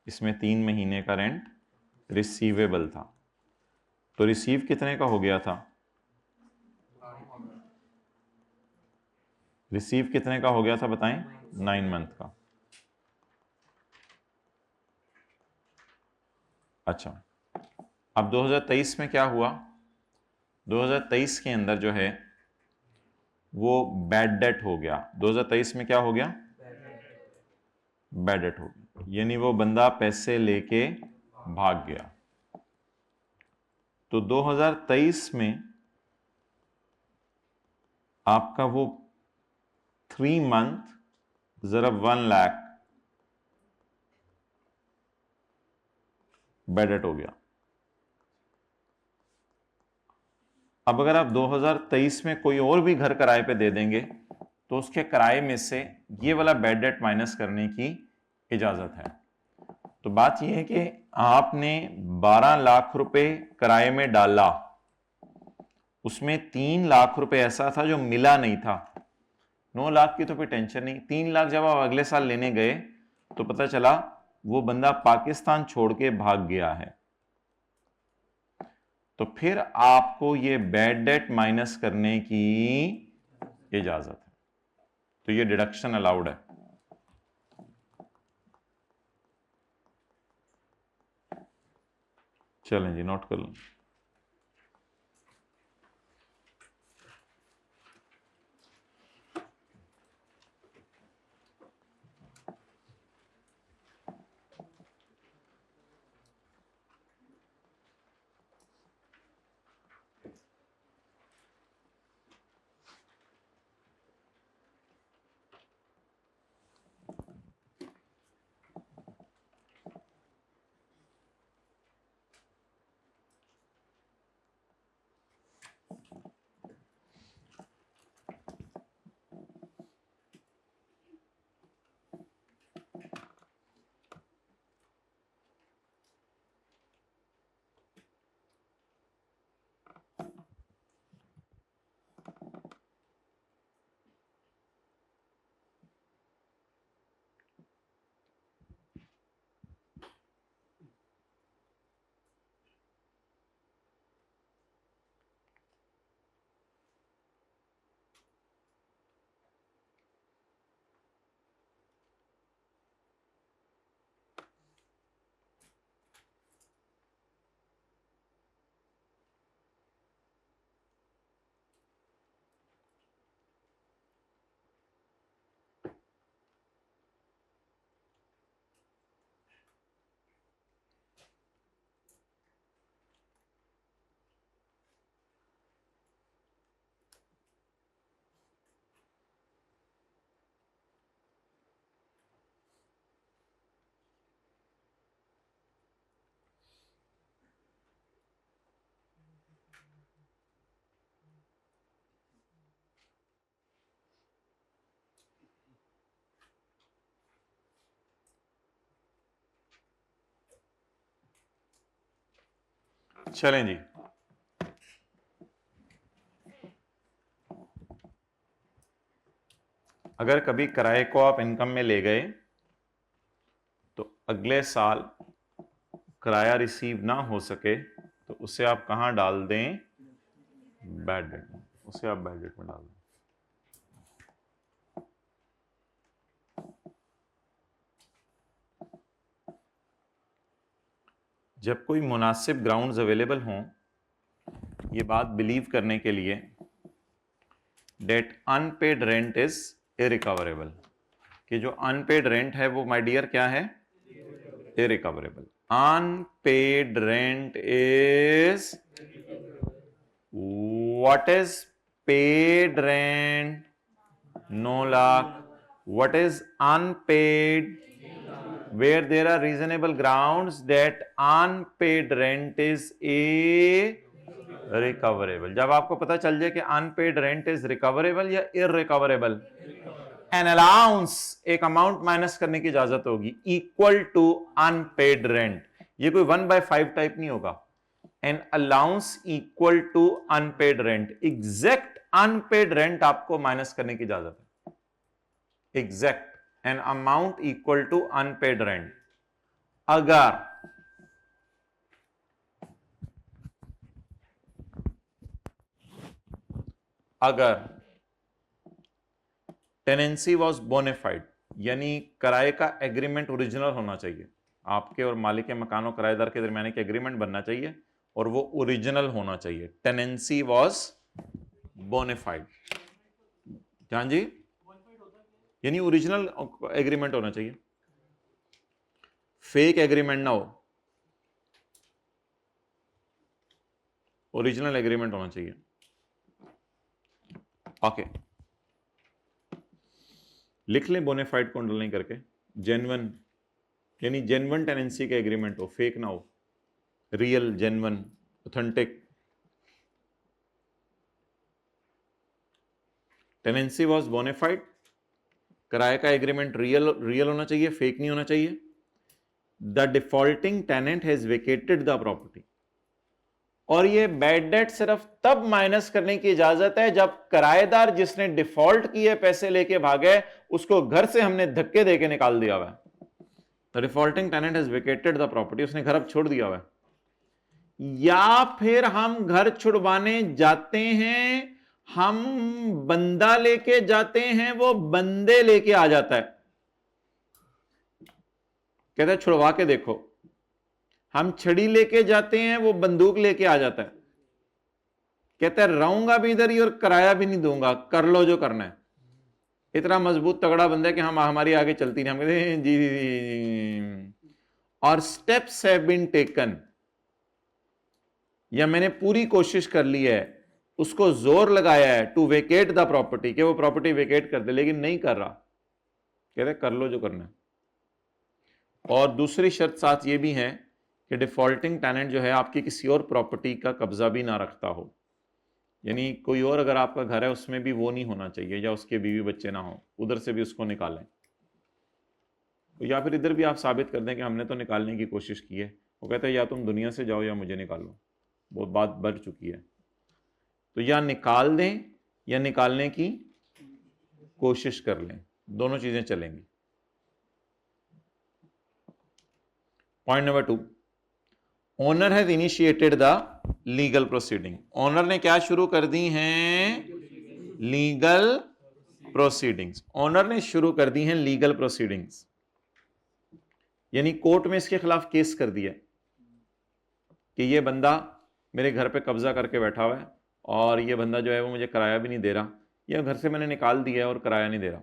इसमें 3 महीने का रेंट रिसीवेबल था, तो रिसीव कितने का हो गया था? रिसीव कितने का हो गया था बताएं? 9 मंथ का। अच्छा, अब 2023 में क्या हुआ? 2023 के अंदर जो है वो बैड डेट हो गया। 2023 में क्या हो गया? बैड डेट हो गया, यानी वो बंदा पैसे लेके भाग गया। तो 2023 में आपका वो 3 मंथ ज़रब 1 लाख बैड डेट हो गया। अब अगर आप 2023 में कोई और भी घर किराए पे दे देंगे तो उसके किराए में से ये वाला बैड डेट माइनस करने की इजाजत है। तो बात यह है कि आपने 12 लाख रुपए किराए में डाला, उसमें 3 लाख रुपए ऐसा था जो मिला नहीं था। 9 लाख की तो कोई टेंशन नहीं, 3 लाख जब आप अगले साल लेने गए तो पता चला वो बंदा पाकिस्तान छोड़ के भाग गया है, तो फिर आपको ये बैड डेट माइनस करने की इजाजत है, तो ये डिडक्शन अलाउड है। चलें जी, नोट कर लें। चलें जी, अगर कभी किराए को आप इनकम में ले गए तो अगले साल किराया रिसीव ना हो सके तो उसे आप कहां डाल दें? बैड डेट में। उसे आप बैड डेट में डाल दें। जब कोई मुनासिब ग्राउंड्स अवेलेबल हों, ये बात बिलीव करने के लिए that unpaid rent is irrecoverable, कि जो अनपेड रेंट है वो माय डियर क्या है? Irrecoverable. Unpaid rent is, what is paid rent? 9 lakh. What is unpaid? Where there are reasonable grounds that unpaid rent is a recoverable. जब आपको पता चल जाए कि unpaid rent is recoverable या irrecoverable, an allowance, एक अमाउंट माइनस करने की इजाजत होगी इक्वल टू अनपेड रेंट। ये कोई 1/5 टाइप नहीं होगा। An allowance equal to unpaid rent, exact unpaid rent आपको माइनस करने की इजाजत है। Exact an amount equal to unpaid rent. अगर टेनेंसी वॉज बोनेफाइड, यानी किराए का एग्रीमेंट ओरिजिनल होना चाहिए, आपके और मालिक के मकान और किराएदार के दरमियान एक एग्रीमेंट बनना चाहिए और वो ओरिजिनल होना चाहिए। टेनेंसी वॉज बोनेफाइड, हाँ जी, यानी ओरिजिनल एग्रीमेंट होना चाहिए, फेक एग्रीमेंट ना हो, ओरिजिनल एग्रीमेंट होना चाहिए। ओके, लिख लें बोनेफाइड को अंडरलाइन करके। जेन्युइन, यानी जेन्युइन टेनेंसी का एग्रीमेंट हो, फेक ना हो, real, genuine, authentic. Tenancy was bona fide, किराए का एग्रीमेंट रियल होना चाहिए, फेक नहीं होना चाहिए। The defaulting tenant has vacated the property, और ये बैड डेट सिर्फ तब माइनस करने की इजाजत है जब किराएदार जिसने डिफॉल्ट किए पैसे लेके भागे, उसको घर से हमने धक्के देके निकाल दिया हुआ है। The defaulting tenant has vacated the property, उसने घर अब छोड़ दिया हुआ है। या फिर हम घर छुड़वाने जाते हैं, हम बंदा लेके जाते हैं, वो बंदे लेके आ जाता है, कहता है छुड़वा के देखो। हम छड़ी लेके जाते हैं, वो बंदूक लेके आ जाता है, कहता है रहूंगा भी इधर ही और किराया भी नहीं दूंगा, कर लो जो करना है। इतना मजबूत तगड़ा बंदा है कि हम हमारी आगे चलती नहीं, हम कहते हैं जी, जी। और स्टेप्स हैव बीन टेकन, या मैंने पूरी कोशिश कर ली है, उसको जोर लगाया है टू वेकेट द प्रॉपर्टी, कि वो प्रॉपर्टी वेकेट कर दे, लेकिन नहीं कर रहा, कहते कर लो जो करना है। और दूसरी शर्त साथ ये भी है कि डिफॉल्टिंग टेनेंट जो है आपकी किसी और प्रॉपर्टी का कब्जा भी ना रखता हो, यानी कोई और अगर आपका घर है उसमें भी वो नहीं होना चाहिए, या उसके बीवी बच्चे ना हो, उधर से भी उसको निकालें। या फिर इधर भी आप साबित कर दें कि हमने तो निकालने की कोशिश की है, वो कहता है या तुम दुनिया से जाओ या मुझे निकालो, बहुत बात बढ़ चुकी है। तो या निकाल दें या निकालने की कोशिश कर लें, दोनों चीजें चलेंगी। Point number 2, owner has initiated the legal proceeding. Owner ने क्या शुरू कर दी हैं? Legal proceedings. ओनर ने शुरू कर दी हैं लीगल प्रोसीडिंग्स, यानी कोर्ट में इसके खिलाफ केस कर दिया कि ये बंदा मेरे घर पे कब्जा करके बैठा हुआ है और ये बंदा जो है वो मुझे किराया भी नहीं दे रहा, या घर से मैंने निकाल दिया है और किराया नहीं दे रहा।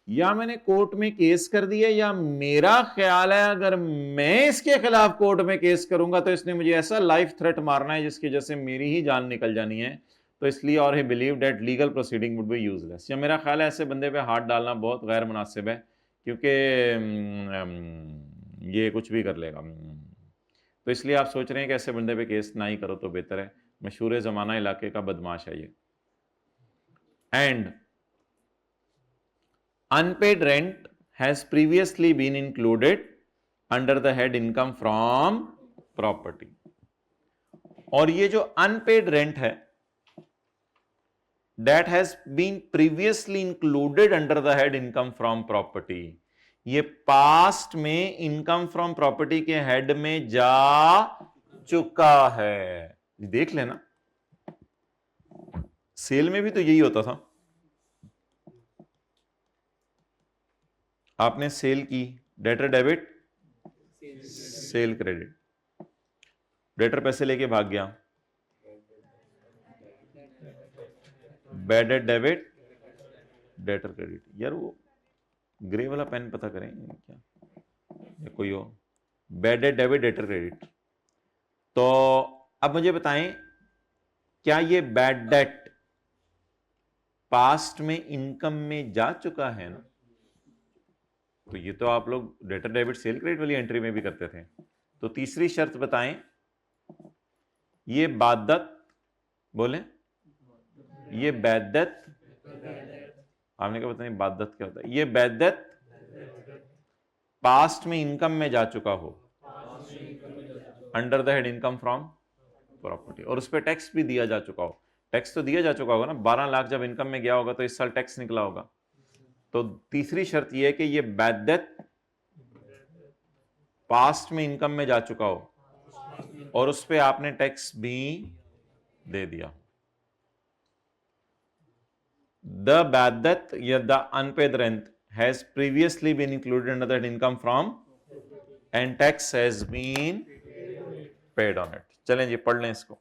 या मैंने कोर्ट में केस कर दिया, या मेरा ख्याल है अगर मैं इसके खिलाफ कोर्ट में केस करूंगा तो इसने मुझे ऐसा लाइफ थ्रेट मारना है जिसकी वजह से मेरी ही जान निकल जानी है, तो इसलिए और ही believe that legal proceeding would be useless. या मेरा ख्याल है ऐसे बंदे पे हाथ डालना बहुत गैर मुनासिब है, क्योंकि ये कुछ भी कर लेगा, तो इसलिए आप सोच रहे हैं कि ऐसे बंदे पे केस ना ही करो तो बेहतर है। मशहूर ज़माना इलाके का बदमाश है ये। And unpaid rent has previously been included under the head income from property. और ये जो अनपेड रेंट है that has been previously included under the head income from property, ये पास्ट में इनकम फ्रॉम प्रॉपर्टी के हेड में जा चुका है। देख लेना, सेल में भी तो यही होता था, आपने सेल की, debtor debit, cell credit, debtor पैसे लेके भाग गया, bad debt debit, debtor credit. यार वो ग्रे वाला पेन पता करें क्या, या कोई हो, bad debt debit, debtor credit. तो अब मुझे बताएं, क्या ये बैड डेट पास्ट में इनकम में जा चुका है ना? तो ये तो आप लोग डेटर डेबिट सेल क्रेडिट वाली एंट्री में भी करते थे। तो तीसरी शर्त बताएं, ये बादत, बोले ये बैदत, आपने क्या बताया बादत क्या होता है? ये बैदत पास्ट में इनकम में जा चुका हो, under the head income from property, और उस पर टैक्स भी दिया जा चुका हो। टैक्स तो दिया जा चुका होगा ना, 12 लाख जब इनकम में गया होगा तो इस साल टैक्स निकला होगा। तो तीसरी शर्त यह है कि ये बैदत पास्ट में इनकम में जा चुका हो और उस पर आपने टैक्स भी दे दिया। द बैदत या the unpaid rent has previously been included under that income from and tax has been paid on it। चलें जी पढ़ लें इसको।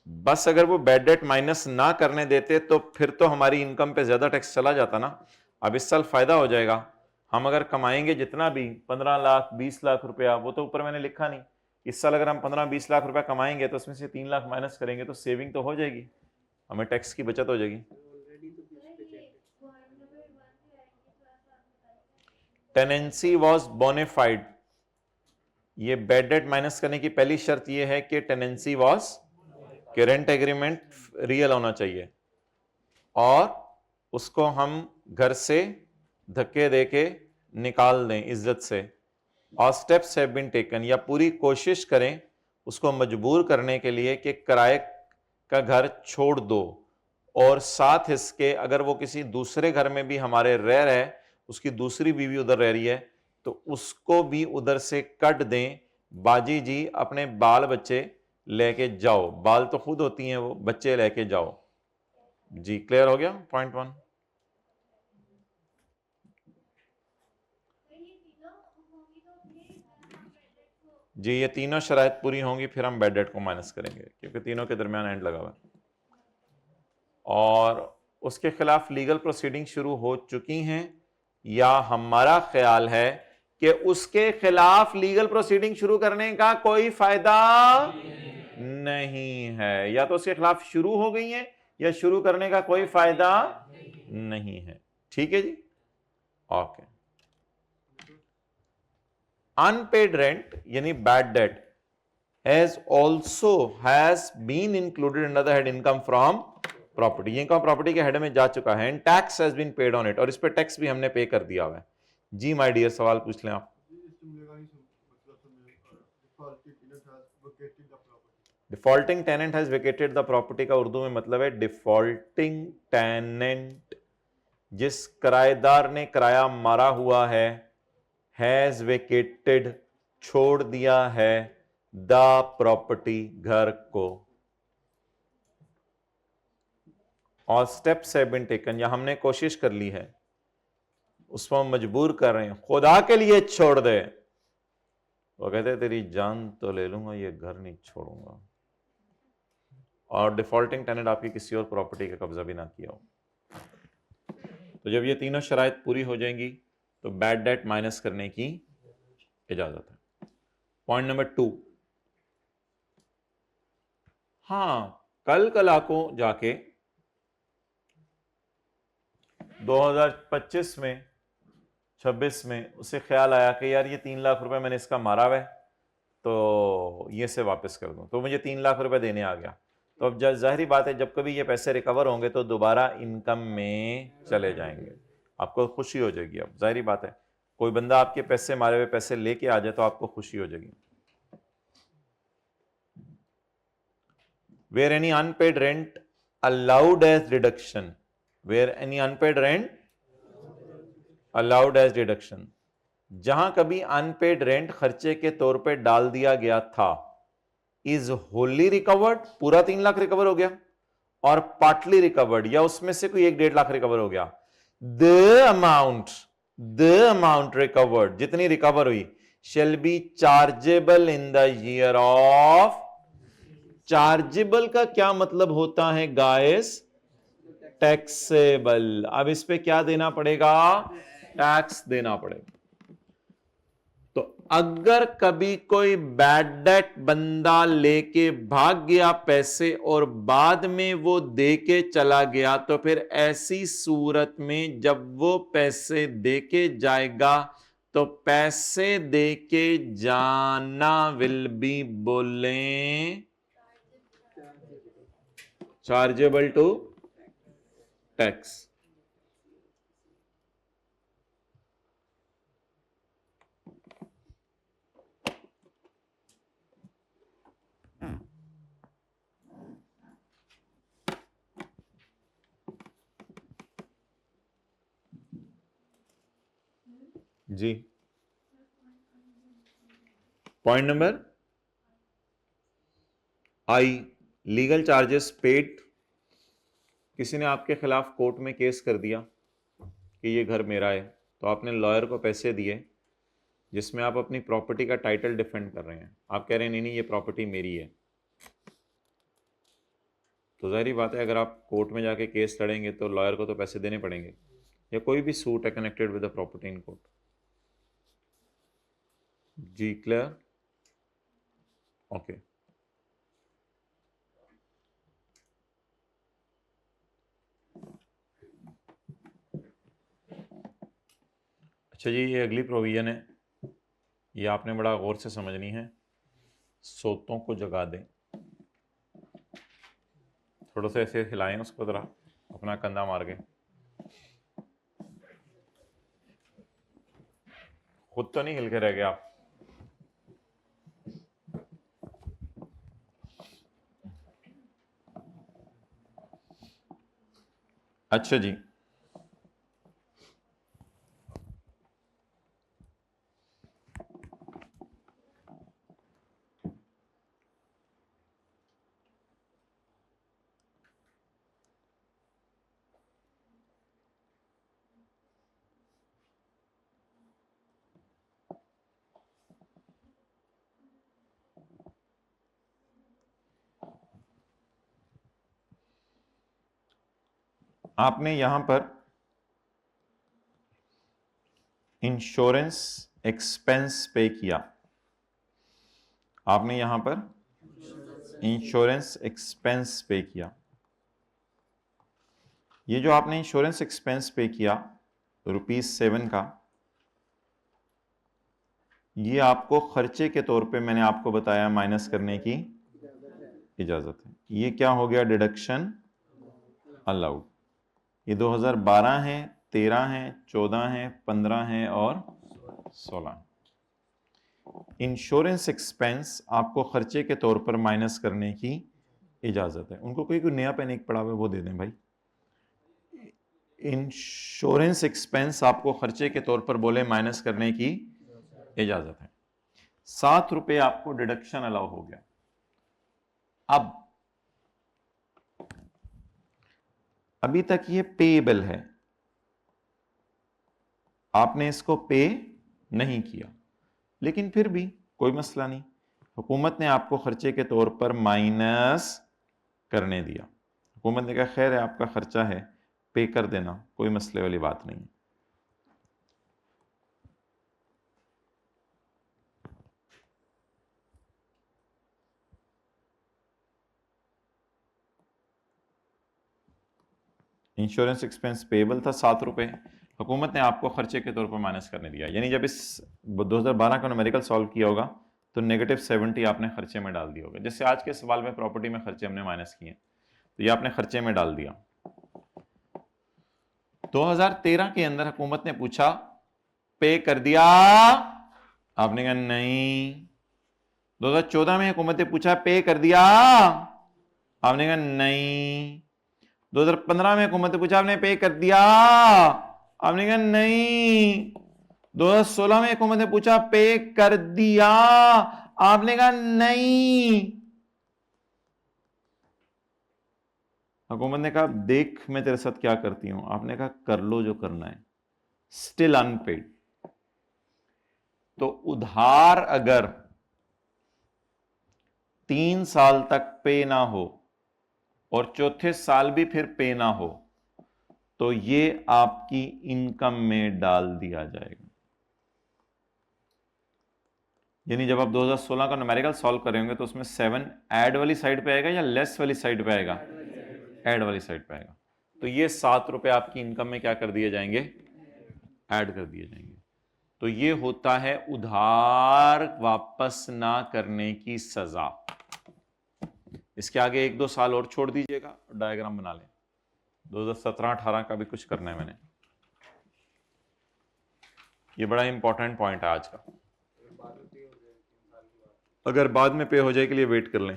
बस अगर वो बैड डेट माइनस ना करने देते तो फिर तो हमारी इनकम पे ज्यादा टैक्स चला जाता ना। अब इस साल फायदा हो जाएगा, हम अगर कमाएंगे जितना भी 15 लाख 20 लाख रुपया, वो तो ऊपर मैंने लिखा नहीं, इस साल अगर हम 15-20 लाख रुपया कमाएंगे तो उसमें से 3 लाख माइनस करेंगे तो सेविंग तो हो जाएगी, हमें टैक्स की बचत हो जाएगी। टेनेंसी वॉज बोनेफाइड, ये बैड डेट माइनस करने की पहली शर्त ये है कि टेनेंसी वॉज, कि रेंट एग्रीमेंट रियल होना चाहिए और उसको हम घर से धक्के देके निकाल दें इज्जत से, और स्टेप्स हैव बीन टेकन, या पूरी कोशिश करें उसको मजबूर करने के लिए कि किराए का घर छोड़ दो, और साथ इसके अगर वो किसी दूसरे घर में भी हमारे रह रहा है, उसकी दूसरी बीवी उधर रह रही है तो उसको भी उधर से कट दें। बाजी जी अपने बाल बच्चे लेके जाओ, बाल तो खुद होती हैं वो, बच्चे लेके जाओ जी। क्लियर हो गया पॉइंट 1? जी ये तीनों शराइत पूरी होंगी फिर हम बैड डेट को माइनस करेंगे, क्योंकि तीनों के दरमियान एंड लगा हुआ है। और उसके खिलाफ लीगल प्रोसीडिंग शुरू हो चुकी हैं, या हमारा ख्याल है कि उसके खिलाफ लीगल प्रोसीडिंग शुरू करने का कोई फायदा नहीं है, या तो उसके खिलाफ शुरू हो गई हैं या शुरू करने का कोई फायदा नहीं है। ठीक है जी, ओके। अनपेड रेंट यानी bad debt has been included under the head income from property, ये इनकम प्रॉपर्टी के हेड में जा चुका है, and tax has been paid on it, और इस पे टैक्स भी हमने पे कर दिया हुआ है। जी माय डियर, सवाल पूछ लें आप। Defaulting tenant has vacated the property का उर्दू में मतलब है डिफॉल्टिंग टेनेंट, जिस किराएदार ने किराया मारा हुआ है, हैज वेकेटेड छोड़ दिया है, द प्रॉपर्टी घर को, और स्टेप्स हैव बीन टेकन, या हमने कोशिश कर ली है, उसको हम मजबूर कर रहे हैं, खुदा के लिए छोड़ दे। वो कहते तेरी जान तो ले लूंगा, ये घर नहीं छोड़ूंगा। और डिफॉल्टिंग टेनेंट आपकी किसी और प्रॉपर्टी का कब्जा भी ना किया हो। तो जब ये तीनों शराइत पूरी हो जाएंगी तो बैड डेट माइनस करने की इजाजत है। पॉइंट नंबर 2, हाँ कल को जाके 2025 में 26 में उसे ख्याल आया कि यार ये 3 लाख रुपए मैंने इसका मारा हुआ है तो ये से वापस कर दूं, तो मुझे 3 लाख रुपए देने आ गया। तो अब जाहिर बात है जब कभी ये पैसे रिकवर होंगे तो दोबारा इनकम में चले जाएंगे, आपको खुशी हो जाएगी। अब जाहिर बात है कोई बंदा आपके पैसे मारे हुए पैसे लेके आ जाए तो आपको खुशी हो जाएगी। Where any unpaid rent allowed as deduction, where any unpaid rent allowed as deduction, जहां कभी अनपेड रेंट खर्चे के तौर पे डाल दिया गया था इज होली रिकवर्ड, पूरा 3 लाख रिकवर हो गया, और पार्टली रिकवर्ड या उसमें से कोई 1-1.5 लाख रिकवर हो गया, द अमाउंट रिकवर्ड, जितनी रिकवर हुई, shall be chargeable in the year of. Chargeable का क्या मतलब होता है गाइस? टैक्सेबल। अब इस पे क्या देना पड़ेगा? टैक्स देना पड़ेगा। तो अगर कभी कोई बैड डेट बंदा लेके भाग गया पैसे और बाद में वो दे के चला गया, तो फिर ऐसी सूरत में जब वो पैसे दे के जाएगा तो पैसे दे के जाना विल बी, बोले, चार्जेबल टू टैक्स। जी, point number I, legal charges paid. किसी ने आपके खिलाफ कोर्ट में केस कर दिया कि ये घर मेरा है, तो आपने लॉयर को पैसे दिए जिसमें आप अपनी प्रॉपर्टी का टाइटल डिफेंड कर रहे हैं। आप कह रहे हैं नहीं नहीं ये प्रॉपर्टी मेरी है, तो जाहिर बात है अगर आप कोर्ट में जाके केस लड़ेंगे तो लॉयर को तो पैसे देने पड़ेंगे, या कोई भी सूट है connected with the property in court. जी क्लियर? ओके। अच्छा जी, ये अगली प्रोविजन है, ये आपने बड़ा गौर से समझनी है। सोतों को जगा दें, थोड़ा सा ऐसे हिलाएं उसको जरा अपना कंधा मार के। खुद तो नहीं हिल के रह गए आप? अच्छा जी, आपने यहां पर इंश्योरेंस एक्सपेंस पे किया, आपने यहां पर इंश्योरेंस एक्सपेंस पे किया। ये जो आपने इंश्योरेंस एक्सपेंस पे किया ₹7 का, ये आपको खर्चे के तौर पे मैंने आपको बताया माइनस करने की इजाजत है। ये क्या हो गया? Deduction allowed. ये 2012 है, 13 है, 14 है, 15 है और 16। इंश्योरेंस एक्सपेंस आपको खर्चे के तौर पर माइनस करने की इजाजत है। उनको कोई नया पेन एक पड़ा हुआ है वो दे दें भाई। इंश्योरेंस एक्सपेंस आपको खर्चे के तौर पर बोले माइनस करने की इजाजत है। ₹7 आपको डिडक्शन अलाउ हो गया। अब अभी तक ये पेएबल है, आपने इसको पे नहीं किया, लेकिन फिर भी कोई मसला नहीं, हुकूमत ने आपको खर्चे के तौर पर माइनस करने दिया। हुकूमत ने कहा खैर है आपका खर्चा है, पे कर देना, कोई मसले वाली बात नहीं। इंश्योरेंस एक्सपेंस पेएबल था ₹7, हुकूमत ने आपको खर्चे के तौर पर माइनस करने दिया। यानी जब इस 2012 का न्यूमेरिकल सॉल्व किया होगा तो -70 आपने खर्चे में डाल दिया होगा। जैसे आज के सवाल में प्रॉपर्टी में खर्चे हमने माइनस किए, तो ये आपने खर्चे में डाल दिया। 2013 के अंदर हुकूमत ने पूछा पे कर दिया, आपने कहा नहीं। 2014 में हुकूमत ने पूछा पे कर दिया, आपने कहा नहीं। 2015 में हुकूमत ने पूछा आपने पे कर दिया, आपने कहा नहीं। 2016 में हुकूमत ने पूछा पे कर दिया, आपने कहा नहीं। हुकूमत ने कहा देख मैं तेरे साथ क्या करती हूं, आपने कहा कर लो जो करना है, स्टिल अनपेड। तो उधार अगर 3 साल तक पे ना हो और चौथे साल भी फिर पे ना हो, तो ये आपकी इनकम में डाल दिया जाएगा। यानी जब आप 2016 का न्यूमेरिकल सॉल्व करेंगे तो उसमें 7 ऐड वाली साइड पे आएगा या लेस वाली साइड पे आएगा? ऐड वाली साइड पे आएगा। तो ये 7 रुपए आपकी इनकम में क्या कर दिए जाएंगे? ऐड कर दिए जाएंगे। तो ये होता है उधार वापस ना करने की सजा। इसके आगे 1-2 साल और छोड़ दीजिएगा, डायग्राम बना लें। 2017-18 का भी कुछ करना है मैंने। ये बड़ा इंपॉर्टेंट पॉइंट है आज का। अगर बाद में पे हो जाए के लिए वेट कर लें।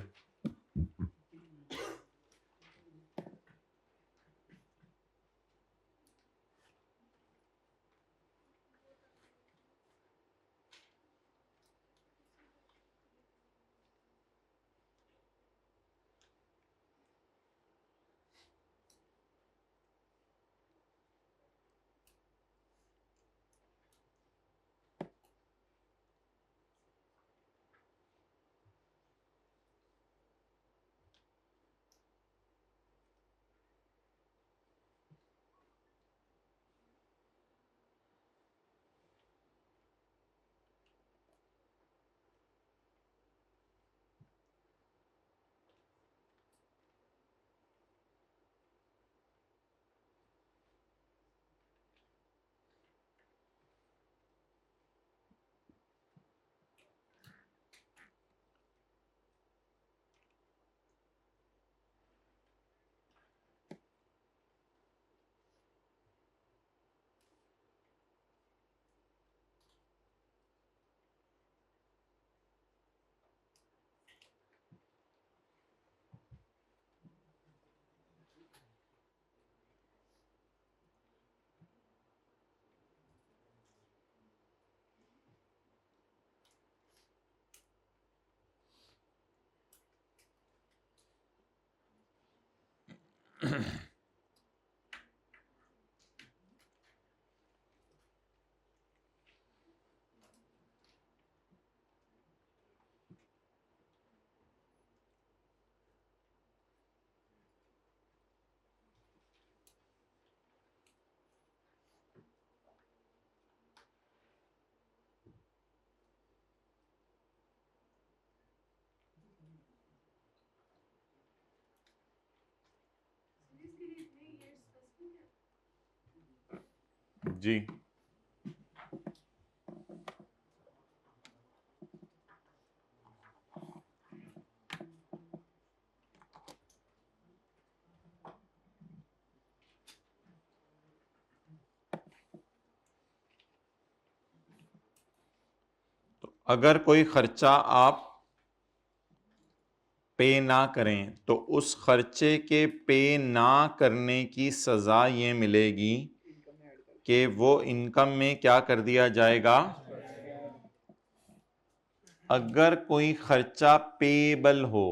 जी तो अगर कोई खर्चा आप पे ना करें तो उस खर्चे के पे ना करने की सजा ये मिलेगी कि वो इनकम में क्या कर दिया जाएगा। अगर कोई खर्चा पेबल हो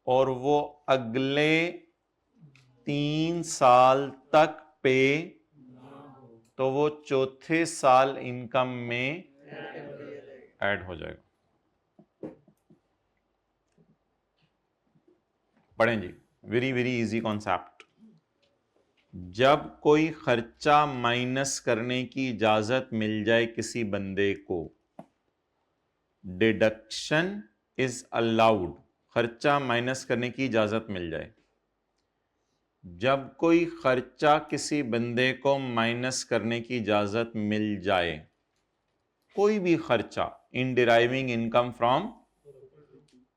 और वो अगले 3 साल तक पे, तो वो चौथे साल इनकम में ऐड हो जाएगा। पढ़ें जी, वेरी वेरी इजी कॉन्सेप्ट। जब कोई खर्चा माइनस करने की इजाजत मिल जाए किसी बंदे को, डिडक्शन इज अलाउड, खर्चा माइनस करने की इजाजत मिल जाए। जब कोई खर्चा किसी बंदे को माइनस करने की इजाजत मिल जाए, कोई भी खर्चा इन डिराइविंग इनकम फ्रॉम,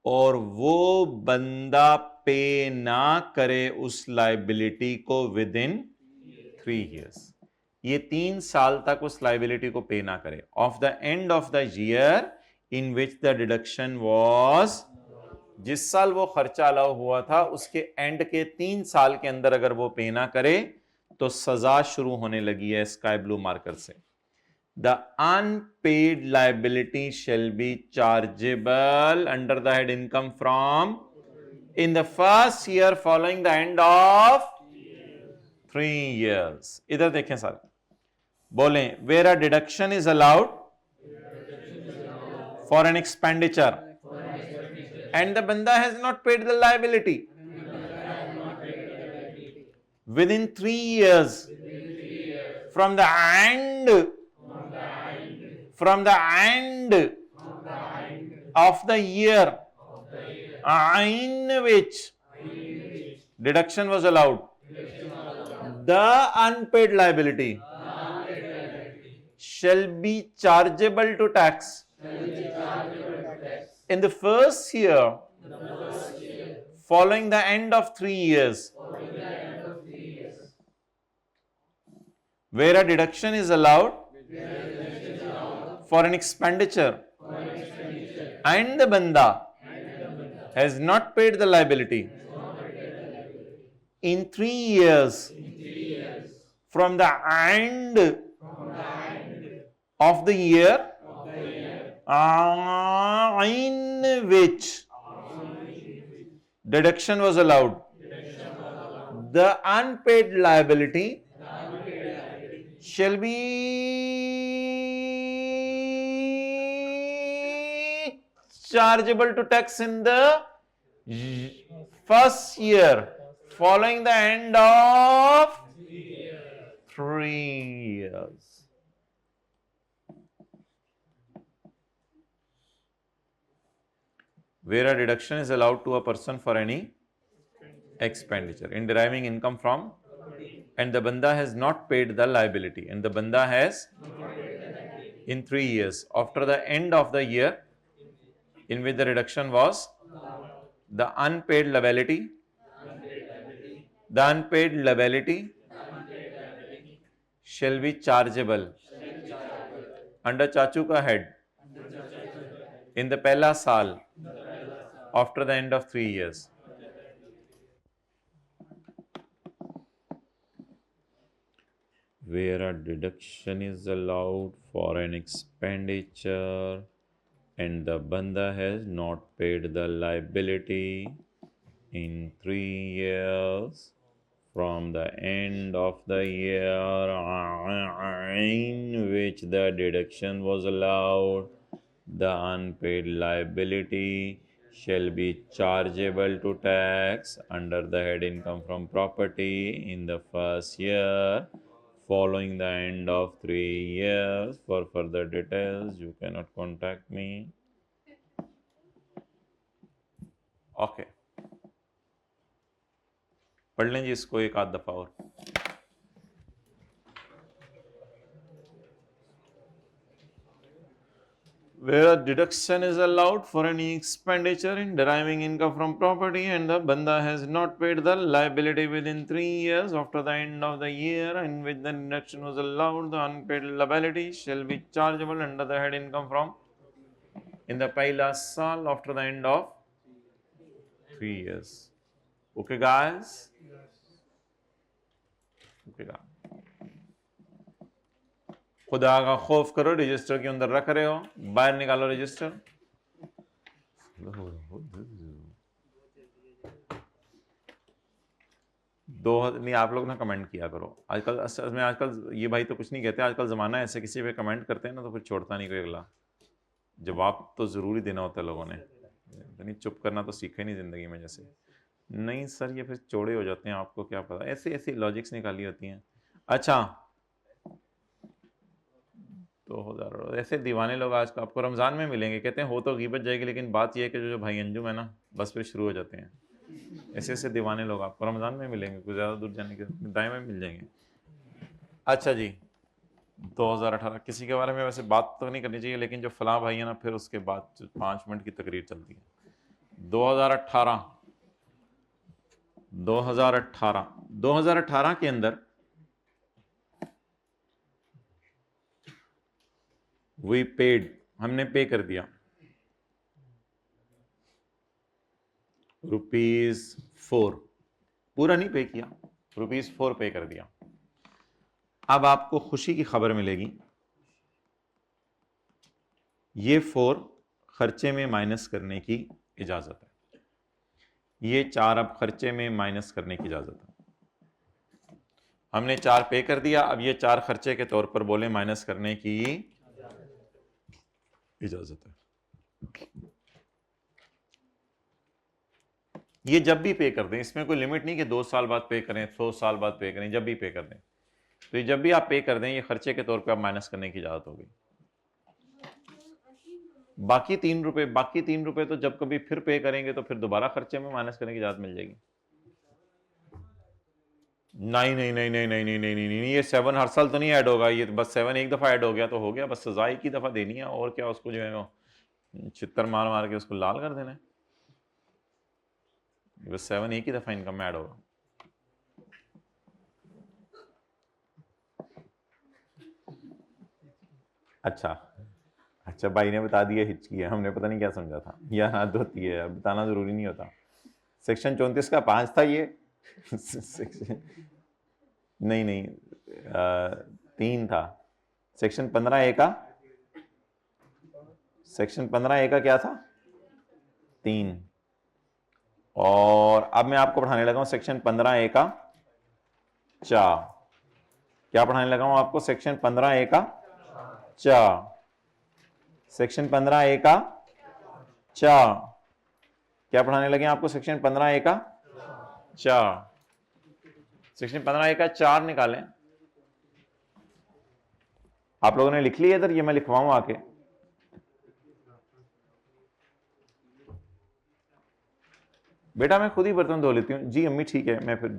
और वो बंदा पे ना करे उस लाइबिलिटी को विद इन 3 years, ये 3 साल तक उस लाइबिलिटी को पे ना करे, of the end of the year in which the deduction was, जिस साल वो खर्चा अलाउ हुआ था उसके एंड के 3 साल के अंदर अगर वो पे ना करे तो सजा शुरू होने लगी है स्काई ब्लू मार्कर से। The unpaid liability shall be chargeable under the head income from in the first year following the end of 3 years. इधर देखें सर, बोलें where a deduction is allowed for an expenditure and the banda has not paid the liability within 3 years from the end of the year in which deduction was allowed, the unpaid liability shall be chargeable to tax in the first year following the end of 3 years, where a deduction is allowed for an expenditure and the banda has not paid the liability in 3 years from the end of the year in which deduction was allowed, the unpaid liability shall be chargeable to tax in the first year following the end of 3 years. Where a deduction is allowed to a person for any expenditure in deriving income from, and the banda has not paid the liability, and the banda has in 3 years after the end of the year in which the reduction was, the unpaid liability shall be chargeable under चाचू का head in the पहला साल after the end of 3 years. Where a deduction is allowed for an expenditure and the banda has not paid the liability in 3 years from the end of the year in which the deduction was allowed, the unpaid liability shall be chargeable to tax under the head income from property in the first year following the end of 3 years. For further details, you cannot contact me. Okay. पढ़ लें जी इसको एक आध दफा और. Where a deduction is allowed for any expenditure in deriving income from property and the banda has not paid the liability within 3 years after the end of the year in which the deduction was allowed, the unpaid liability shall be chargeable under the head income from in the pehla saal after the end of 3 years. Okay guys? Okay guys. खुदा का खौफ करो, रजिस्टर के अंदर रख रहे हो, बाहर निकालो रजिस्टर. नहीं, आप लोग ना कमेंट किया करो. आजकल असल में ये भाई तो कुछ नहीं कहते, आजकल ज़माना ऐसे किसी पे कमेंट करते हैं ना तो फिर छोड़ता नहीं कोई अगला. जवाब तो ज़रूरी देना होता है लोगों ने, नहीं चुप करना तो सीखा ही नहीं ज़िंदगी में. जैसे नहीं सर ये फिर चौड़े हो जाते हैं, आपको क्या पता, ऐसे ऐसी लॉजिक्स निकाली होती हैं. अच्छा 2000 ऐसे दीवाने लोग आज आपको रमज़ान में मिलेंगे, कहते हैं हो तो गीबत जाएगी, लेकिन बात यह है कि जो भाई अंजुम है ना बस फिर शुरू हो जाते हैं. ऐसे ऐसे दीवाने लोग आपको रमज़ान में मिलेंगे, कुछ ज़्यादा दूर जाने के दाएँ में मिल जाएंगे. अच्छा जी 2018 किसी के बारे में वैसे बात तो नहीं करनी चाहिए, लेकिन जो फलां भाई है ना फिर उसके बाद 5 मिनट की तकरीर चलती है. 2018 के अंदर वी पेड, हमने पे कर दिया ₹4, पूरा नहीं पे किया, ₹4 पे कर दिया. अब आपको खुशी की खबर मिलेगी ये 4 खर्चे में माइनस करने की इजाज़त है, ये 4 अब खर्चे में माइनस करने की इजाज़त है। हमने 4 पे कर दिया, अब ये 4 खर्चे के तौर पर बोले माइनस करने की इजाज़त है। ये जब भी पे कर दें, इसमें कोई लिमिट नहीं कि 2 साल बाद पे करें, 100 साल बाद पे करें, जब भी पे कर दें। तो ये जब भी आप पे कर दें, ये खर्चे के तौर पे आप माइनस करने की इजाज़त होगी। बाकी 3 रुपए तो जब कभी फिर पे करेंगे तो फिर दोबारा खर्चे में माइनस करने की इजाज़त मिल जाएगी। नहीं नहीं नहीं नहीं नहीं नहीं नहीं नहीं नहीं, ये 7 हर साल तो नहीं ऐड होगा, ये बस 7 एक दफ़ा ऐड हो गया तो हो गया, बस सजा एक ही दफ़ा देनी है, और क्या उसको जो है वो चित्तर मार मार के उसको लाल कर देना है। बस 7 एक ही दफ़ा इनकम में ऐड होगा। अच्छा भाई ने बता दिया, हिचकी है, हमने पता नहीं क्या समझा था, या हद होती है, बताना जरूरी नहीं होता। सेक्शन 34 का 5 था ये नहीं 3 था। सेक्शन 15A का क्या था? 3। और अब मैं आपको पढ़ाने लगा हूं सेक्शन 15A का 4। क्या पढ़ाने लगा हूं आपको? सेक्शन 15A का 4। सेक्शन 15A का 4 क्या पढ़ाने लगे आपको? सेक्शन 15A का 4। सेक्शन 15A का 4 निकालें। आप लोगों ने लिख लिया इधर? ये मैं लिखवाऊं आके? बेटा मैं खुद ही बर्तन धो लेती हूँ। जी अम्मी ठीक है, मैं फिर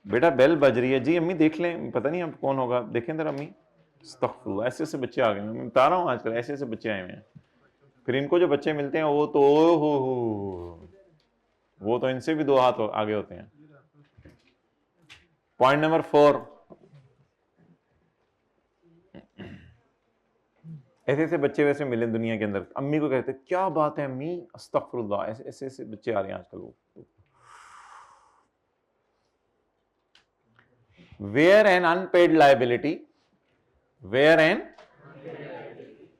बेटा बेल बज रही है। जी अम्मी देख लें, पता नहीं अब कौन होगा, देखें इधर अम्मी। अस्तगफुरुल्लाह, ऐसे ऐसे बच्चे आ गए, मैं बता रहा हूँ आजकल ऐसे ऐसे बच्चे आए हुए हैं। फिर इनको जो बच्चे मिलते हैं वो तो वो तो इनसे भी 2 हाथ आगे होते हैं। पॉइंट नंबर 4, ऐसे ऐसे बच्चे वैसे मिले दुनिया के अंदर, अम्मी को कहते क्या बात है अम्मी, अस्तगफुरुल्लाह, ऐसे ऐसे ऐसे बच्चे आ रहे हैं आजकल। वो where an unpaid liability, where an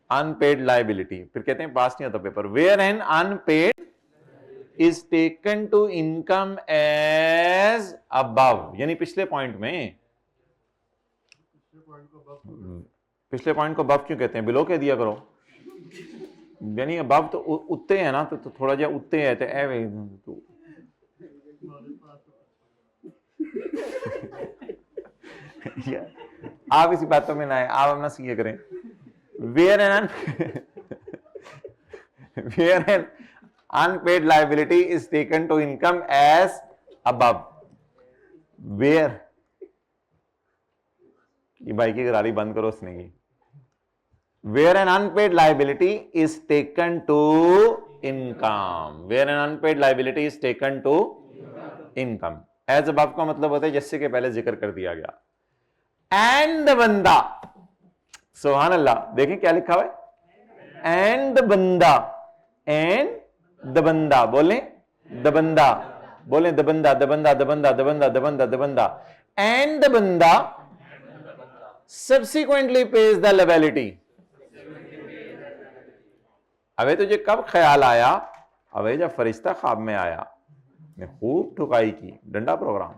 unpaid liability, फिर कहते हैं पास नहीं होता paper, where an unpaid is taken to income as above, यानी पिछले पॉइंट में, पिछले पॉइंट को अबव क्यों कहते हैं? बिलो कह दिया करो, यानी अबव तो उत्ते है ना, तो थोड़ा जा उत्ते है तो आप इसी बातों में ना आए, आप अपना सीए करें। Where an unpaid liability is taken to income as above, where, ये भाई की गरारी बंद करो उसने की, where an unpaid liability is taken to income, where an unpaid liability is taken to income. As above का मतलब होता है जैसे कि पहले जिक्र कर दिया गया। एंड बंदा, सुभान अल्लाह, देखें क्या लिखा हुआ है, एंड बंदा, एंड दबंदा, बोले दबंदा, बोले दबंदा दबंदा दबंदा दबंदा दबंदा दबंदा, एंड बंदा सब्सिक्वेंटली पेज द लायबिलिटी। अबे तुझे कब ख्याल आया? अबे जब फरिश्ता ख्वाब में आया, ने खूब ठुकाई की, डंडा प्रोग्राम।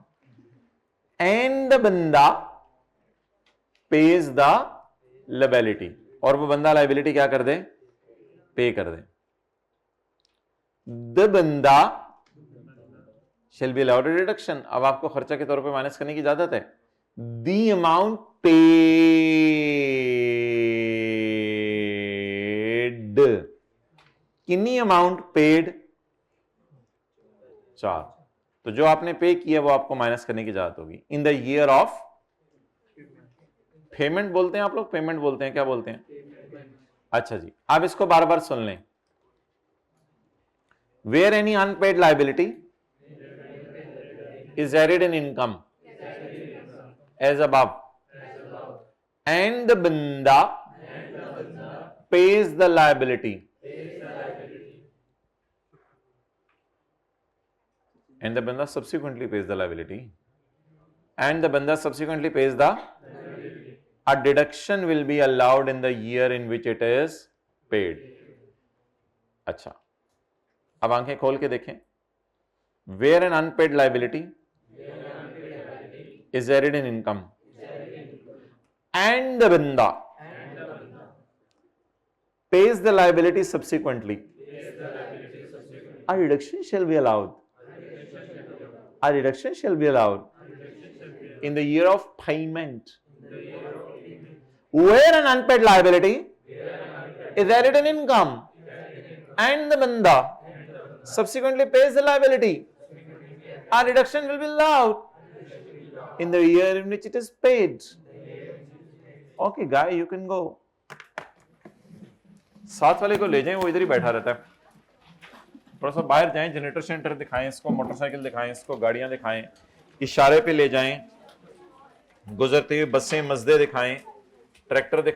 एंड बंदा पेज द लायबिलिटी, और वो बंदा लायबिलिटी क्या कर दे? पे कर दे। द बंदा शेल बी अलाउड डिडक्शन, अब आपको खर्चा के तौर पे माइनस करने की इजाजत है। द अमाउंट पेड, कितनी अमाउंट पेड? 4। तो जो आपने पे किया वो आपको माइनस करने की इजाजत होगी। In the year of payment बोलते हैं आप लोग, पेमेंट बोलते हैं, क्या बोलते हैं? अच्छा जी, अब इसको बार बार सुन लें। Where any unpaid liability is added in income as above, and the banda pays the liability, and the banda subsequently pays the liability. and the banda subsequently pays the, a deduction will be allowed in the year in which it is paid. अच्छा, अब आंखें खोल के देखें. Where an unpaid liability is added in income and the banda pays the liability subsequently, a reduction shall be allowed. A reduction shall be allowed in the year of payment. Where an unpaid liability is added in income and the banda subsequently pays the liability, a reduction will be allowed in the year in which it is paid. Okay, guy, you can go. साथ वाले को ले जाएं, वो इधर ही बैठा रहता है. थोड़ा सा बाहर जाएं, जनरेटर सेंटर दिखाएं इसको, मोटरसाइकिल दिखाएं इसको, गाड़ियां दिखाएं, इशारे पे ले जाएं, गुजरती हुई बसें मजदे दिखाएं, ट्रैक्टर